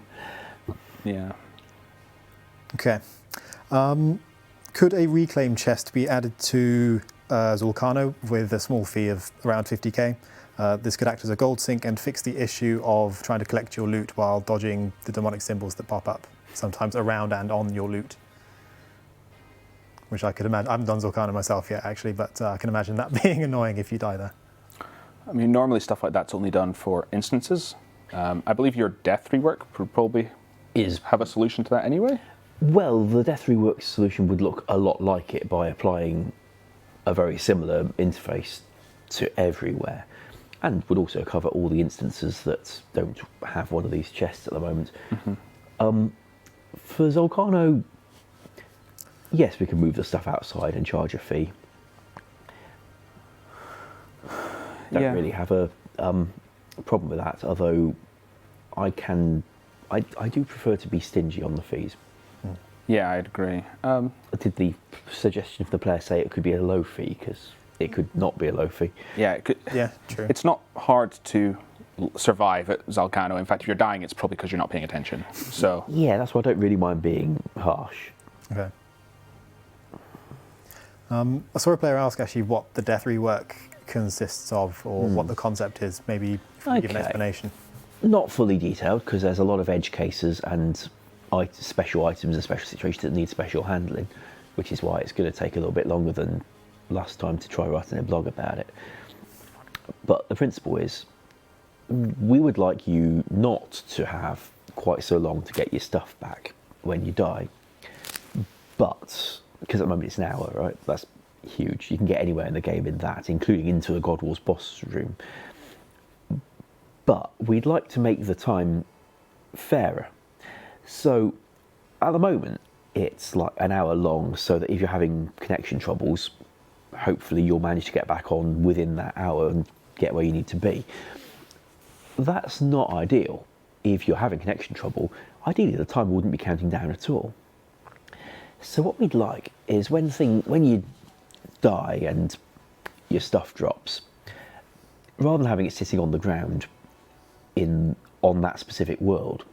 yeah. Okay. Could a reclaim chest be added to Zulcano with a small fee of around 50k? This could act as a gold sink and fix the issue of trying to collect your loot while dodging the demonic symbols that pop up, sometimes around and on your loot. Which I could imagine. I haven't done Zulcano myself yet, actually, but I can imagine that being annoying if you die there. I mean, normally stuff like that's only done for instances. I believe your death rework would probably have a solution to that anyway. Well, the Death Rework solution would look a lot like it by applying a very similar interface to everywhere, and would also cover all the instances that don't have one of these chests at the moment. For Zulcano, yes, we can move the stuff outside and charge a fee. Don't really have a problem with that, although I do prefer to be stingy on the fees. Yeah, I'd agree. Did the suggestion of the player say it could be a low fee? Because it could not be a low fee. Yeah, it could, Yeah, true. it's not hard to survive at Zulcano. In fact, if you're dying, it's probably because you're not paying attention. So Yeah, that's why I don't really mind being harsh. Okay. I saw a player ask actually what the death rework consists of, or what the concept is. Maybe if you give an Okay. explanation. Not fully detailed, because there's a lot of edge cases and special items and special situations that need special handling, which is why it's going to take a little bit longer than last time to try writing a blog about it. But the principle is, we would like you not to have quite so long to get your stuff back when you die. But, because at the moment it's an hour, right? That's huge. You can get anywhere in the game in that, including into the God Wars boss room. But we'd like to make the time fairer. So, at the moment, it's like an hour long, so that if you're having connection troubles, hopefully you'll manage to get back on within that hour and get where you need to be. That's not ideal. If you're having connection trouble, ideally the timer wouldn't be counting down at all. So what we'd like is when you die and your stuff drops, rather than having it sitting on the ground on that specific world,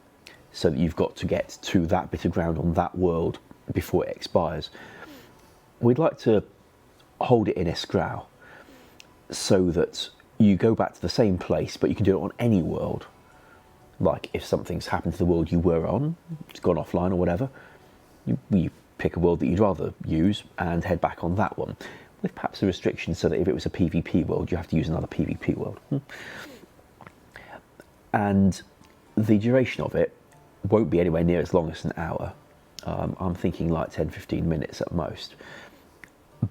so that you've got to get to that bit of ground on that world before it expires, we'd like to hold it in escrow so that you go back to the same place, but you can do it on any world. Like if something's happened to the world you were on, it's gone offline or whatever, you pick a world that you'd rather use and head back on that one, with perhaps a restriction so that if it was a PvP world, you have to use another PvP world. And the duration of it won't be anywhere near as long as an hour. I'm thinking like 10-15 minutes at most.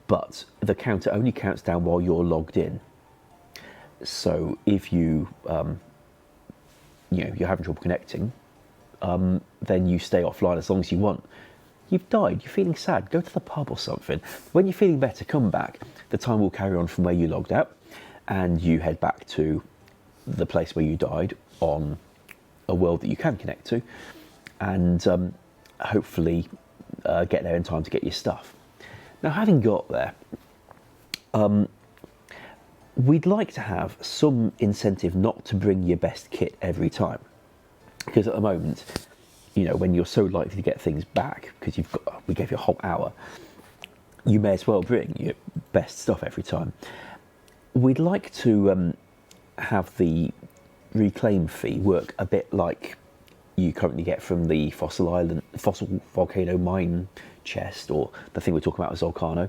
But the counter only counts down while you're logged in. So if you're having trouble connecting, then you stay offline as long as you want. You've died, you're feeling sad, go to the pub or something. When you're feeling better, come back. The time will carry on from where you logged out, and you head back to the place where you died on a world that you can connect to, and hopefully get there in time to get your stuff. Now, having got there, we'd like to have some incentive not to bring your best kit every time, because at the moment, you know, when you're so likely to get things back because we gave you a whole hour, you may as well bring your best stuff every time. We'd like to have the reclaim fee work a bit like you currently get from the fossil volcano mine chest, or the thing we're talking about with Zolcano,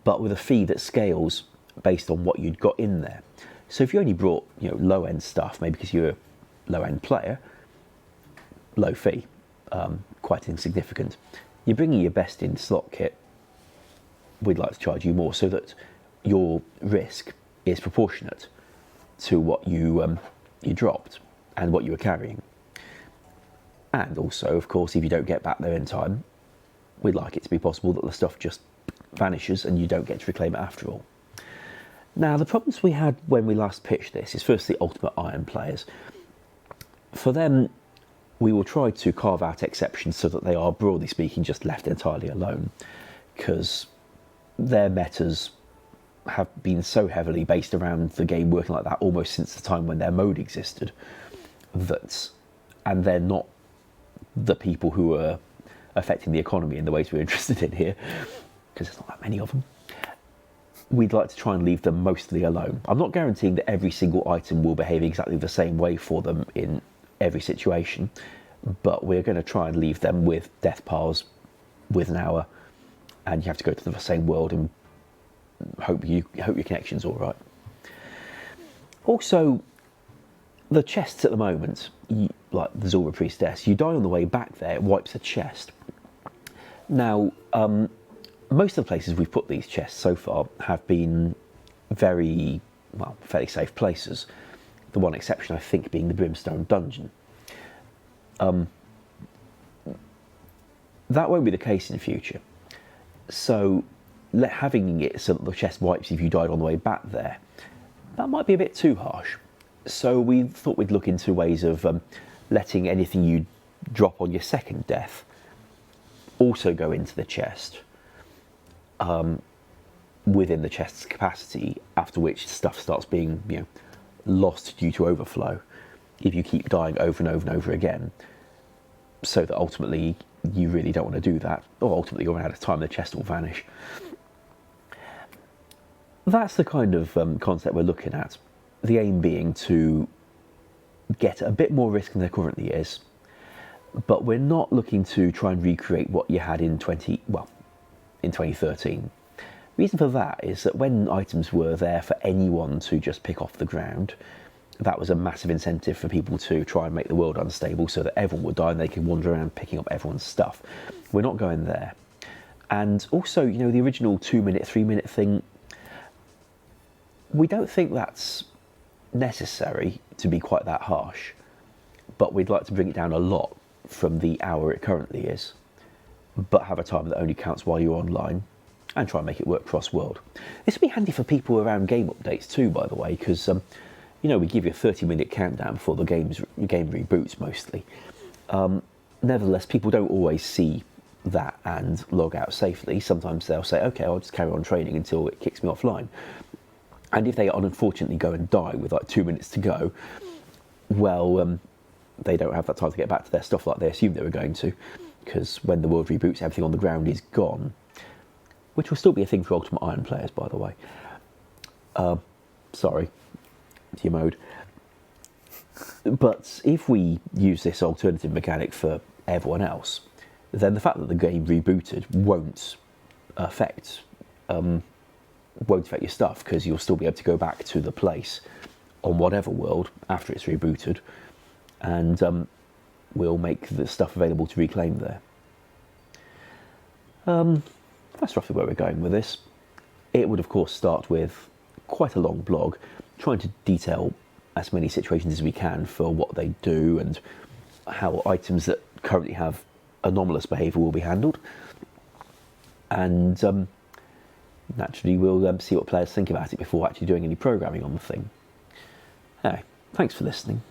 but with a fee that scales based on what you'd got in there. So if you only brought, you know, low end stuff, maybe because you're a low end player, low fee, quite insignificant. You're bringing your best in slot kit, we'd like to charge you more so that your risk is proportionate to what you dropped and what you were carrying. And also, of course, if you don't get back there in time, we'd like it to be possible that the stuff just vanishes and you don't get to reclaim it after all. Now, the problems we had when we last pitched this is firstly Ultimate Iron players. For them, we will try to carve out exceptions so that they are, broadly speaking, just left entirely alone, because their metas have been so heavily based around the game working like that almost since the time when their mode existed, and they're not the people who are affecting the economy in the ways we're interested in here, because there's not that many of them. We'd like to try and leave them mostly alone. I'm not guaranteeing that every single item will behave exactly the same way for them in every situation, but we're going to try and leave them with death piles with an hour, and you have to go to the same world and hope your connection's all right. Also, the chests at the moment, like the Zulrah Priestess, you die on the way back there, it wipes the chest. Now, most of the places we've put these chests so far have been fairly safe places. The one exception, I think, being the Brimstone Dungeon. That won't be the case in the future. So, having it so that the chest wipes if you died on the way back there, that might be a bit too harsh. So we thought we'd look into ways of letting anything you drop on your second death also go into the chest, within the chest's capacity, after which stuff starts being, you know, lost due to overflow if you keep dying over and over and over again, so that ultimately you really don't want to do that, or ultimately you'll run out of time, the chest will vanish. That's the kind of concept we're looking at. The aim being to get a bit more risk than there currently is, but we're not looking to try and recreate what you had in 2013. Reason for that is that when items were there for anyone to just pick off the ground, that was a massive incentive for people to try and make the world unstable so that everyone would die and they could wander around picking up everyone's stuff. We're not going there. And also, you know, the original 2-minute, 3-minute thing, we don't think that's necessary to be quite that harsh, but we'd like to bring it down a lot from the hour it currently is, but have a time that only counts while you're online, and try and make it work cross-world. This will be handy for people around game updates too, by the way, because you know, we give you a 30-minute countdown before the game reboots mostly. Nevertheless, people don't always see that and log out safely. Sometimes they'll say, okay, I'll just carry on training until it kicks me offline. And if they unfortunately go and die with like 2 minutes to go, well, they don't have that time to get back to their stuff like they assumed they were going to, because when the world reboots, everything on the ground is gone, which will still be a thing for Ultimate Iron players, by the way. Sorry, JMod. But if we use this alternative mechanic for everyone else, then the fact that the game rebooted won't affect your stuff, because you'll still be able to go back to the place on whatever world after it's rebooted, and we'll make the stuff available to reclaim there. That's roughly where we're going with this. It would, of course, start with quite a long blog, trying to detail as many situations as we can for what they do and how items that currently have anomalous behaviour will be handled. And naturally, we'll see what players think about it before actually doing any programming on the thing. Anyway, thanks for listening.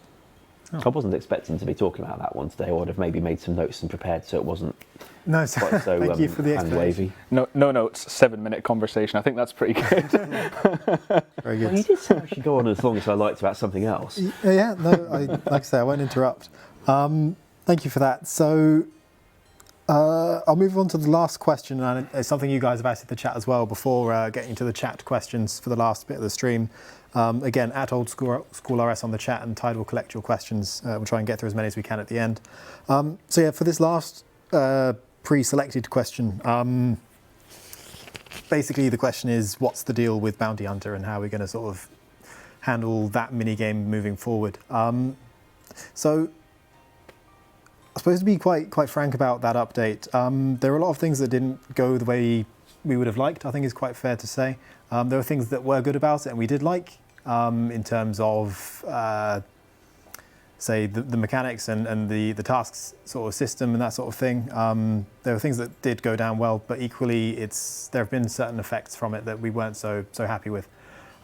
So I wasn't expecting to be talking about that one today. I would have maybe made some notes and prepared so it wasn't No, quite so thank you for the hand explanation. wavy. No notes, 7-minute conversation. I think that's pretty good. Very good. Well, you did say I should go on as long as I liked about something else. Yeah, no, like I say, I won't interrupt. Thank you for that. So I'll move on to the last question, and it's something you guys have asked in the chat as well before getting to the chat questions for the last bit of the stream. Again, at Old School RS on the chat, and Tide will collect your questions. We'll try and get through as many as we can at the end. So yeah, for this last pre-selected question, basically the question is, what's the deal with Bounty Hunter and how we're going to sort of handle that minigame moving forward? So I suppose to be quite frank about that update, there were a lot of things that didn't go the way we would have liked, I think is quite fair to say. There were things that were good about it and we did like, in terms of, say, the mechanics and the tasks sort of system and that sort of thing. There were things that did go down well, but equally there have been certain effects from it that we weren't so happy with.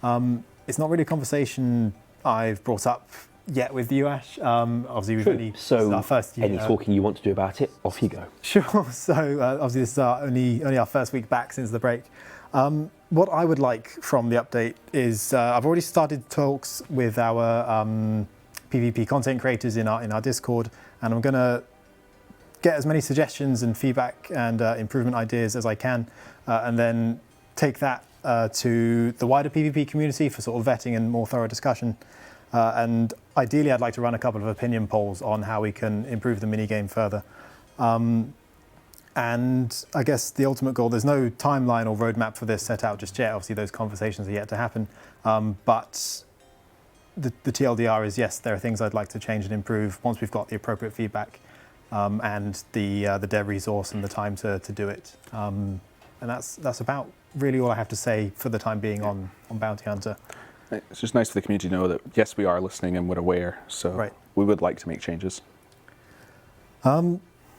It's not really a conversation I've brought up yet with you, Ash. Obviously, we've only, So, this is our first year. any talking you want to do about it, off you go. Sure. So obviously this is only our first week back since the break. What I would like from the update is I've already started talks with our PvP content creators in our Discord, and I'm going to get as many suggestions and feedback and improvement ideas as I can, and then take that to the wider PvP community for sort of vetting and more thorough discussion. And ideally, I'd like to run a couple of opinion polls on how we can improve the minigame further. And I guess the ultimate goal, there's no timeline or roadmap for this set out just yet. Obviously, those conversations are yet to happen. But the TLDR is, yes, there are things I'd like to change and improve once we've got the appropriate feedback and the dev resource and the time to do it. And that's about really all I have to say for the time being on Bounty Hunter. It's just nice for the community to know that, yes, we are listening and we're aware, so we would like to make changes.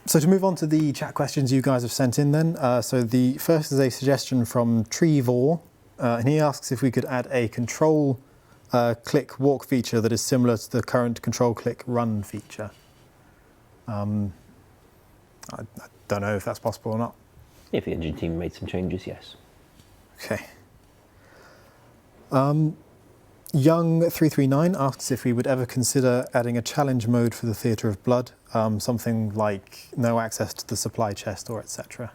So to move on to the chat questions you guys have sent in then. So the first is a suggestion from Trevor, and he asks if we could add a control click walk feature that is similar to the current control click run feature. I don't know if that's possible or not. If the engine team made some changes, yes. Okay. Young339 asks if we would ever consider adding a challenge mode for the Theatre of Blood, something like no access to the supply chest or etc.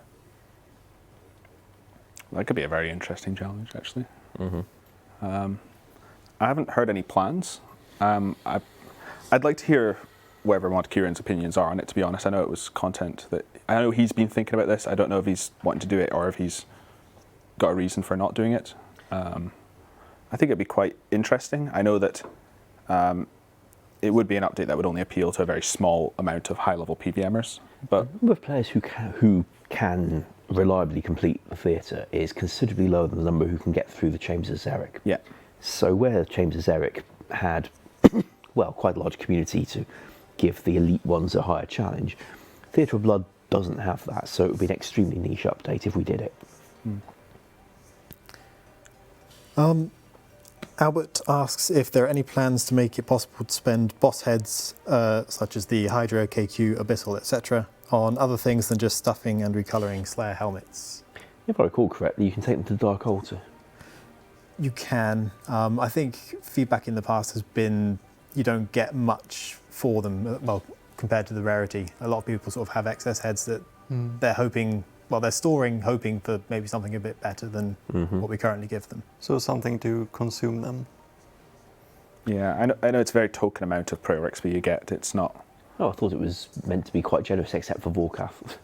That could be a very interesting challenge, actually. Mm-hmm. I haven't heard any plans. I'd like to hear whatever Mod Kieran's opinions are on it, to be honest. I know it was content that... I know he's been thinking about this. I don't know if he's wanting to do it or if he's got a reason for not doing it. I think it'd be quite interesting. I know that it would be an update that would only appeal to a very small amount of high-level PVMers. But the number of players who can reliably complete the theatre is considerably lower than the number who can get through the Chambers of Xeric. yeah, So where Chambers of Xeric had, well, quite a large community to give the elite ones a higher challenge, Theatre of Blood doesn't have that, so it would be an extremely niche update if we did it. Albert asks if there are any plans to make it possible to spend boss heads, such as the Hydra, KQ, Abyssal, etc., on other things than just stuffing and recoloring Slayer helmets. If I recall correctly, you can take them to the Dark Altar. You can. I think feedback in the past has been you don't get much for them, well, compared to the rarity. A lot of people sort of have excess heads that they're hoping... Well, they're storing, hoping for maybe something a bit better than what we currently give them. So something to consume them. yeah. I know it's a very token amount of prayer XP you get. It's not... Oh, I thought it was meant to be quite generous, except for Vorkath.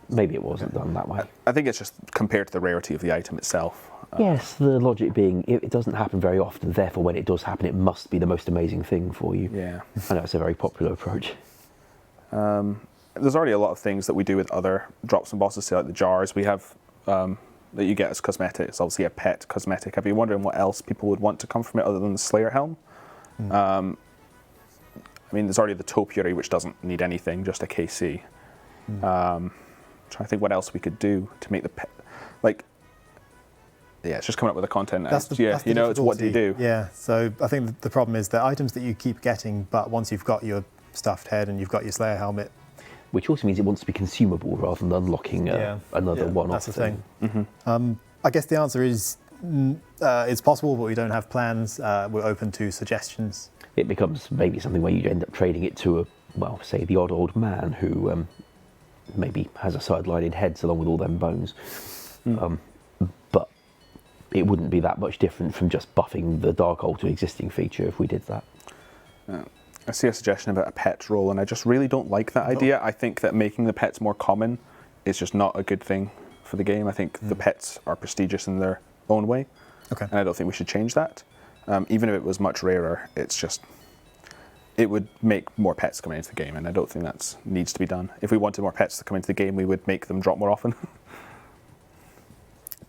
Maybe it wasn't done that way. I think it's just compared to the rarity of the item itself. Yes, the logic being it doesn't happen very often, therefore when it does happen, it must be the most amazing thing for you. Yeah. I know it's a very popular approach. There's already a lot of things that we do with other drops and bosses, say like the jars we have that you get as cosmetics. Obviously a pet cosmetic. I'd be wondering what else people would want to come from it other than the Slayer helm. I mean, there's already the Topiary, which doesn't need anything, just a KC. Trying to think what else we could do to make the pet... Like, it's just coming up with the content. That's the it's what do you do? Yeah, so I think the problem is the items that you keep getting, but once you've got your stuffed head and you've got your Slayer helmet, which also means it wants to be consumable rather than unlocking another one-off that's the thing. Mm-hmm. I guess the answer is it's possible, but we don't have plans. We're open to suggestions. It becomes maybe something where you end up trading it to say the odd man who maybe has a sidelined heads along with all them bones. But it wouldn't be that much different from just buffing the Dark Altar existing feature if we did that. I see a suggestion about a pet role, and I just really don't like that idea. I think that making the pets more common is just not a good thing for the game. I think the pets are prestigious in their own way, and I don't think we should change that. Even if it was much rarer, it would make more pets coming into the game, and I don't think that needs to be done. If we wanted more pets to come into the game, we would make them drop more often.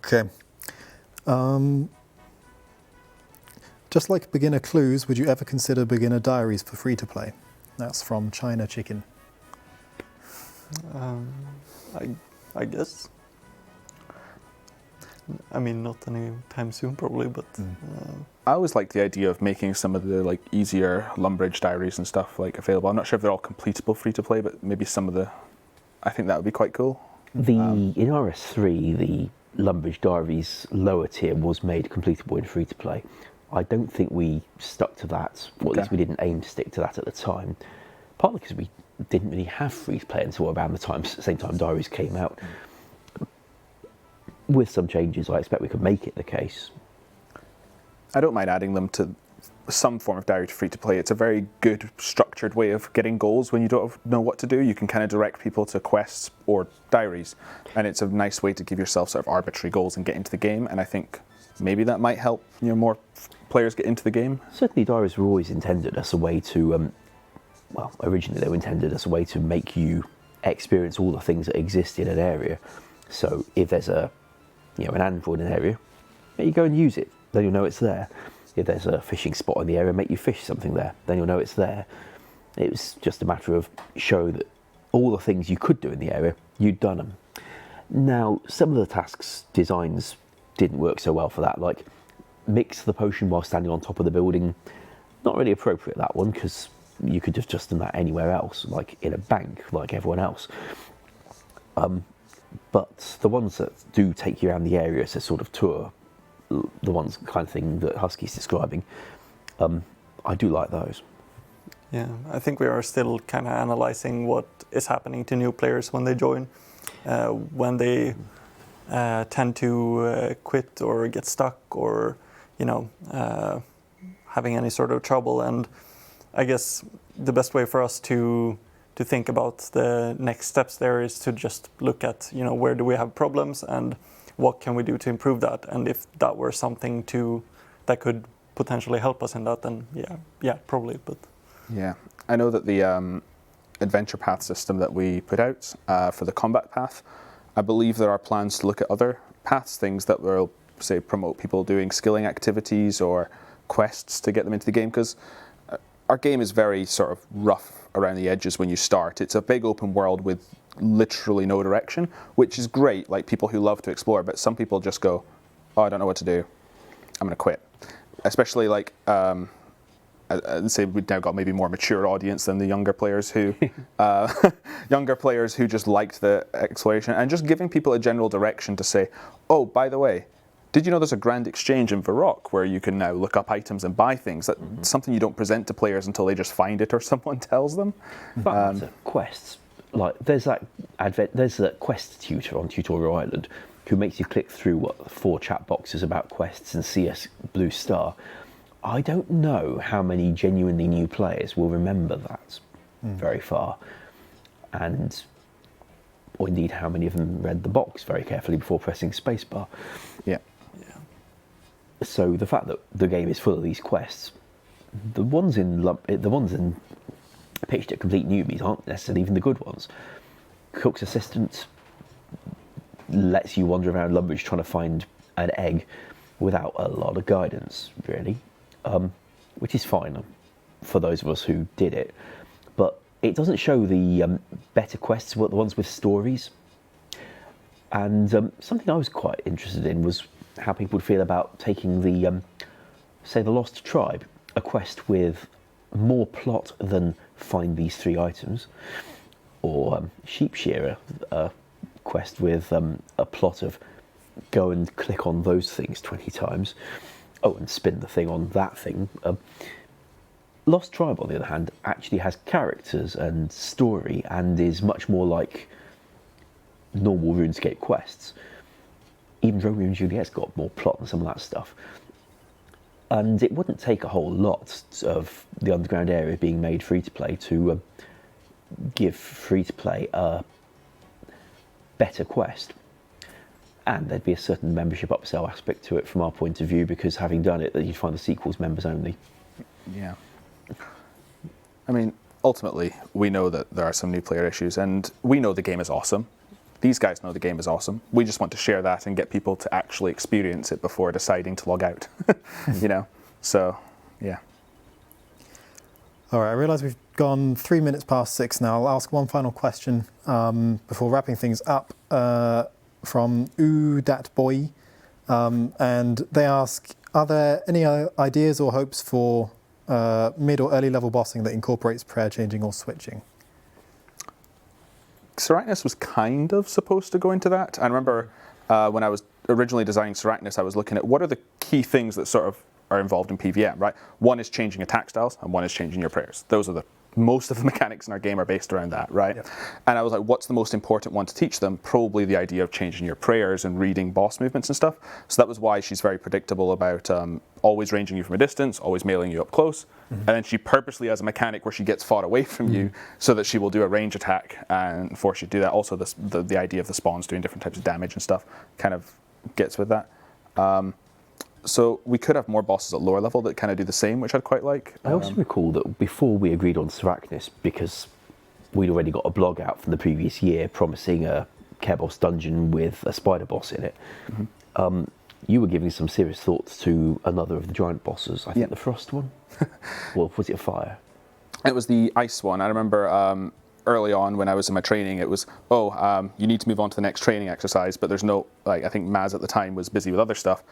Okay. Just like beginner clues, would you ever consider beginner diaries for free-to-play? That's from China Chicken. I guess. I mean, not anytime soon, probably, but. I always like the idea of making some of the easier Lumbridge diaries and stuff available. I'm not sure if they're all completable free-to-play, but maybe some of the. I think that would be quite cool. In RS3, the Lumbridge diaries lower tier was made completable in free-to-play. I don't think we stuck to that, or at least we didn't aim to stick to that at the time. Partly because we didn't really have free-to-play until around the same time Diaries came out. With some changes, I expect we could make it the case. I don't mind adding them to some form of diary to free-to-play. It's a very good, structured way of getting goals when you don't know what to do. You can kind of direct people to quests or diaries, and it's a nice way to give yourself sort of arbitrary goals and get into the game, and I think maybe that might help more players get into the game. Certainly diaries were always intended as a way to, originally they were intended as a way to make you experience all the things that exist in an area. So if there's an anvil in an area, you go and use it, then you'll know it's there. If there's a fishing spot in the area, make you fish something there, then you'll know it's there. It was just a matter of show that all the things you could do in the area, you'd done them. Now, some of the tasks designs didn't work so well for that, like mix the potion while standing on top of the building. Not really appropriate, that one, because you could have just done that anywhere else, like in a bank, like everyone else. But the ones that do take you around the area as a sort of tour, the ones kind of thing that Husky's describing, I do like those. Yeah, I think we are still kind of analysing what is happening to new players when they join, when they tend to quit or get stuck or, having any sort of trouble. And I guess the best way for us to think about the next steps there is to just look at, where do we have problems and what can we do to improve that? And if that were something that could potentially help us in that, then yeah, probably. But yeah, I know that the adventure path system that we put out for the combat path, I believe there are plans to look at other paths, things that will, say, promote people doing skilling activities or quests to get them into the game, because our game is very sort of rough around the edges when you start. It's a big open world with literally no direction, which is great, like people who love to explore, but some people just go, oh, I don't know what to do, I'm going to quit. Especially I'd say we've now got maybe more mature audience than the younger players who just liked the exploration, and just giving people a general direction to say, oh, by the way, did you know there's a grand exchange in Varrock where you can now look up items and buy things? That's something you don't present to players until they just find it or someone tells them. Quests, there's that quest tutor on Tutorial Island who makes you click through 4 chat boxes about quests and see a blue star. I don't know how many genuinely new players will remember that very far, or indeed how many of them read the box very carefully before pressing spacebar. Yeah. So the fact that the game is full of these quests, the ones pitched at complete newbies aren't necessarily even the good ones. Cook's Assistant lets you wander around Lumbridge trying to find an egg without a lot of guidance, really. Which is fine for those of us who did it, but it doesn't show the better quests, the ones with stories. And something I was quite interested in was how people would feel about taking the, say, the Lost Tribe, a quest with more plot than find these 3 items, or Sheep Shearer, a quest with a plot of go and click on those things 20 times. Oh, and spin the thing on that thing. Lost Tribe, on the other hand, actually has characters and story and is much more like normal RuneScape quests. Even Romeo and Juliet's got more plot than some of that stuff. And it wouldn't take a whole lot of the underground area being made free-to-play to give free-to-play a better quest. And there'd be a certain membership upsell aspect to it from our point of view, because having done it, that you'd find the sequels members only. Yeah. I mean, ultimately, we know that there are some new player issues, and we know the game is awesome. These guys know the game is awesome. We just want to share that and get people to actually experience it before deciding to log out. You know? So, yeah. All right, I realise we've gone 3 minutes past 6 now. I'll ask one final question before wrapping things up. From oo.boy, and they ask, are there any ideas or hopes for mid or early level bossing that incorporates prayer changing or switching? Seracnus was kind of supposed to go into that. I remember when I was originally designing Seracnus, I was looking at what are the key things that sort of are involved in PVM, right? One is changing attack styles, and one is changing your prayers. Those are most of the mechanics in our game are based around that, right? Yep. And I was like, what's the most important one to teach them? Probably the idea of changing your prayers and reading boss movements and stuff. So that was why she's very predictable about always ranging you from a distance, always mailing you up close. Mm-hmm. And then she purposely has a mechanic where she gets far away from you so that she will do a range attack and force you to do that. Also, the idea of the spawns doing different types of damage and stuff kind of gets with that. So we could have more bosses at lower level that kind of do the same, which I'd quite like. I also recall that before we agreed on Seracnus, because we'd already got a blog out from the previous year promising a Chaos dungeon with a spider boss in it, you were giving some serious thoughts to another of the giant bosses. I think the frost one? Or was it a fire? It was the ice one. I remember early on when I was in my training, it was, you need to move on to the next training exercise, but there's no, I think Maz at the time was busy with other stuff.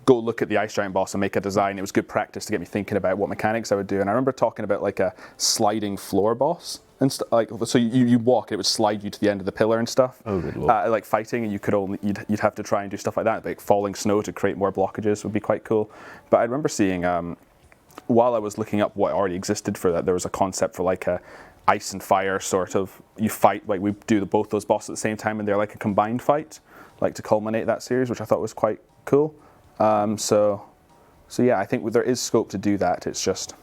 Go look at the ice giant boss and make a design. It was good practice to get me thinking about what mechanics I would do. And I remember talking about like a sliding floor boss and so you walk and it would slide you to the end of the pillar and stuff. Oh, good lord. Like fighting, and you'd have to try and do stuff like that. Like falling snow to create more blockages would be quite cool. But I remember seeing while I was looking up what already existed for that, there was a concept for like a ice and fire sort of. You fight, like we do both those bosses at the same time, and they're like a combined fight, like to culminate that series, which I thought was quite cool. So yeah, I think there is scope to do that. It's just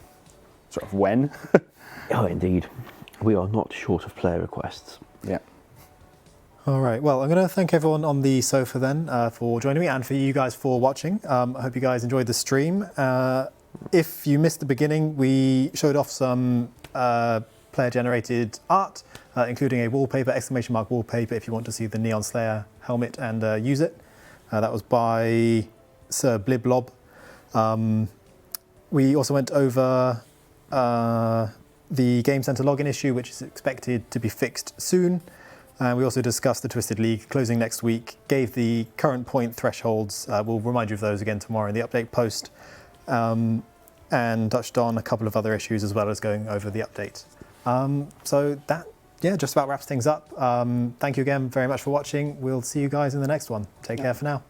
sort of when. Oh, indeed. We are not short of player requests. Yeah. All right. Well, I'm going to thank everyone on the sofa then for joining me, and for you guys for watching. I hope you guys enjoyed the stream. If you missed the beginning, we showed off some player-generated art, including a wallpaper, exclamation mark wallpaper, if you want to see the Neon Slayer helmet and use it. That was by Sir Bliblob. We also went over the Game Center login issue, which is expected to be fixed soon. We also discussed the Twisted League closing next week, gave the current point thresholds. We'll remind you of those again tomorrow in the update post, and touched on a couple of other issues as well as going over the update. So that, just about wraps things up. Thank you again very much for watching. We'll see you guys in the next one. Take care for now.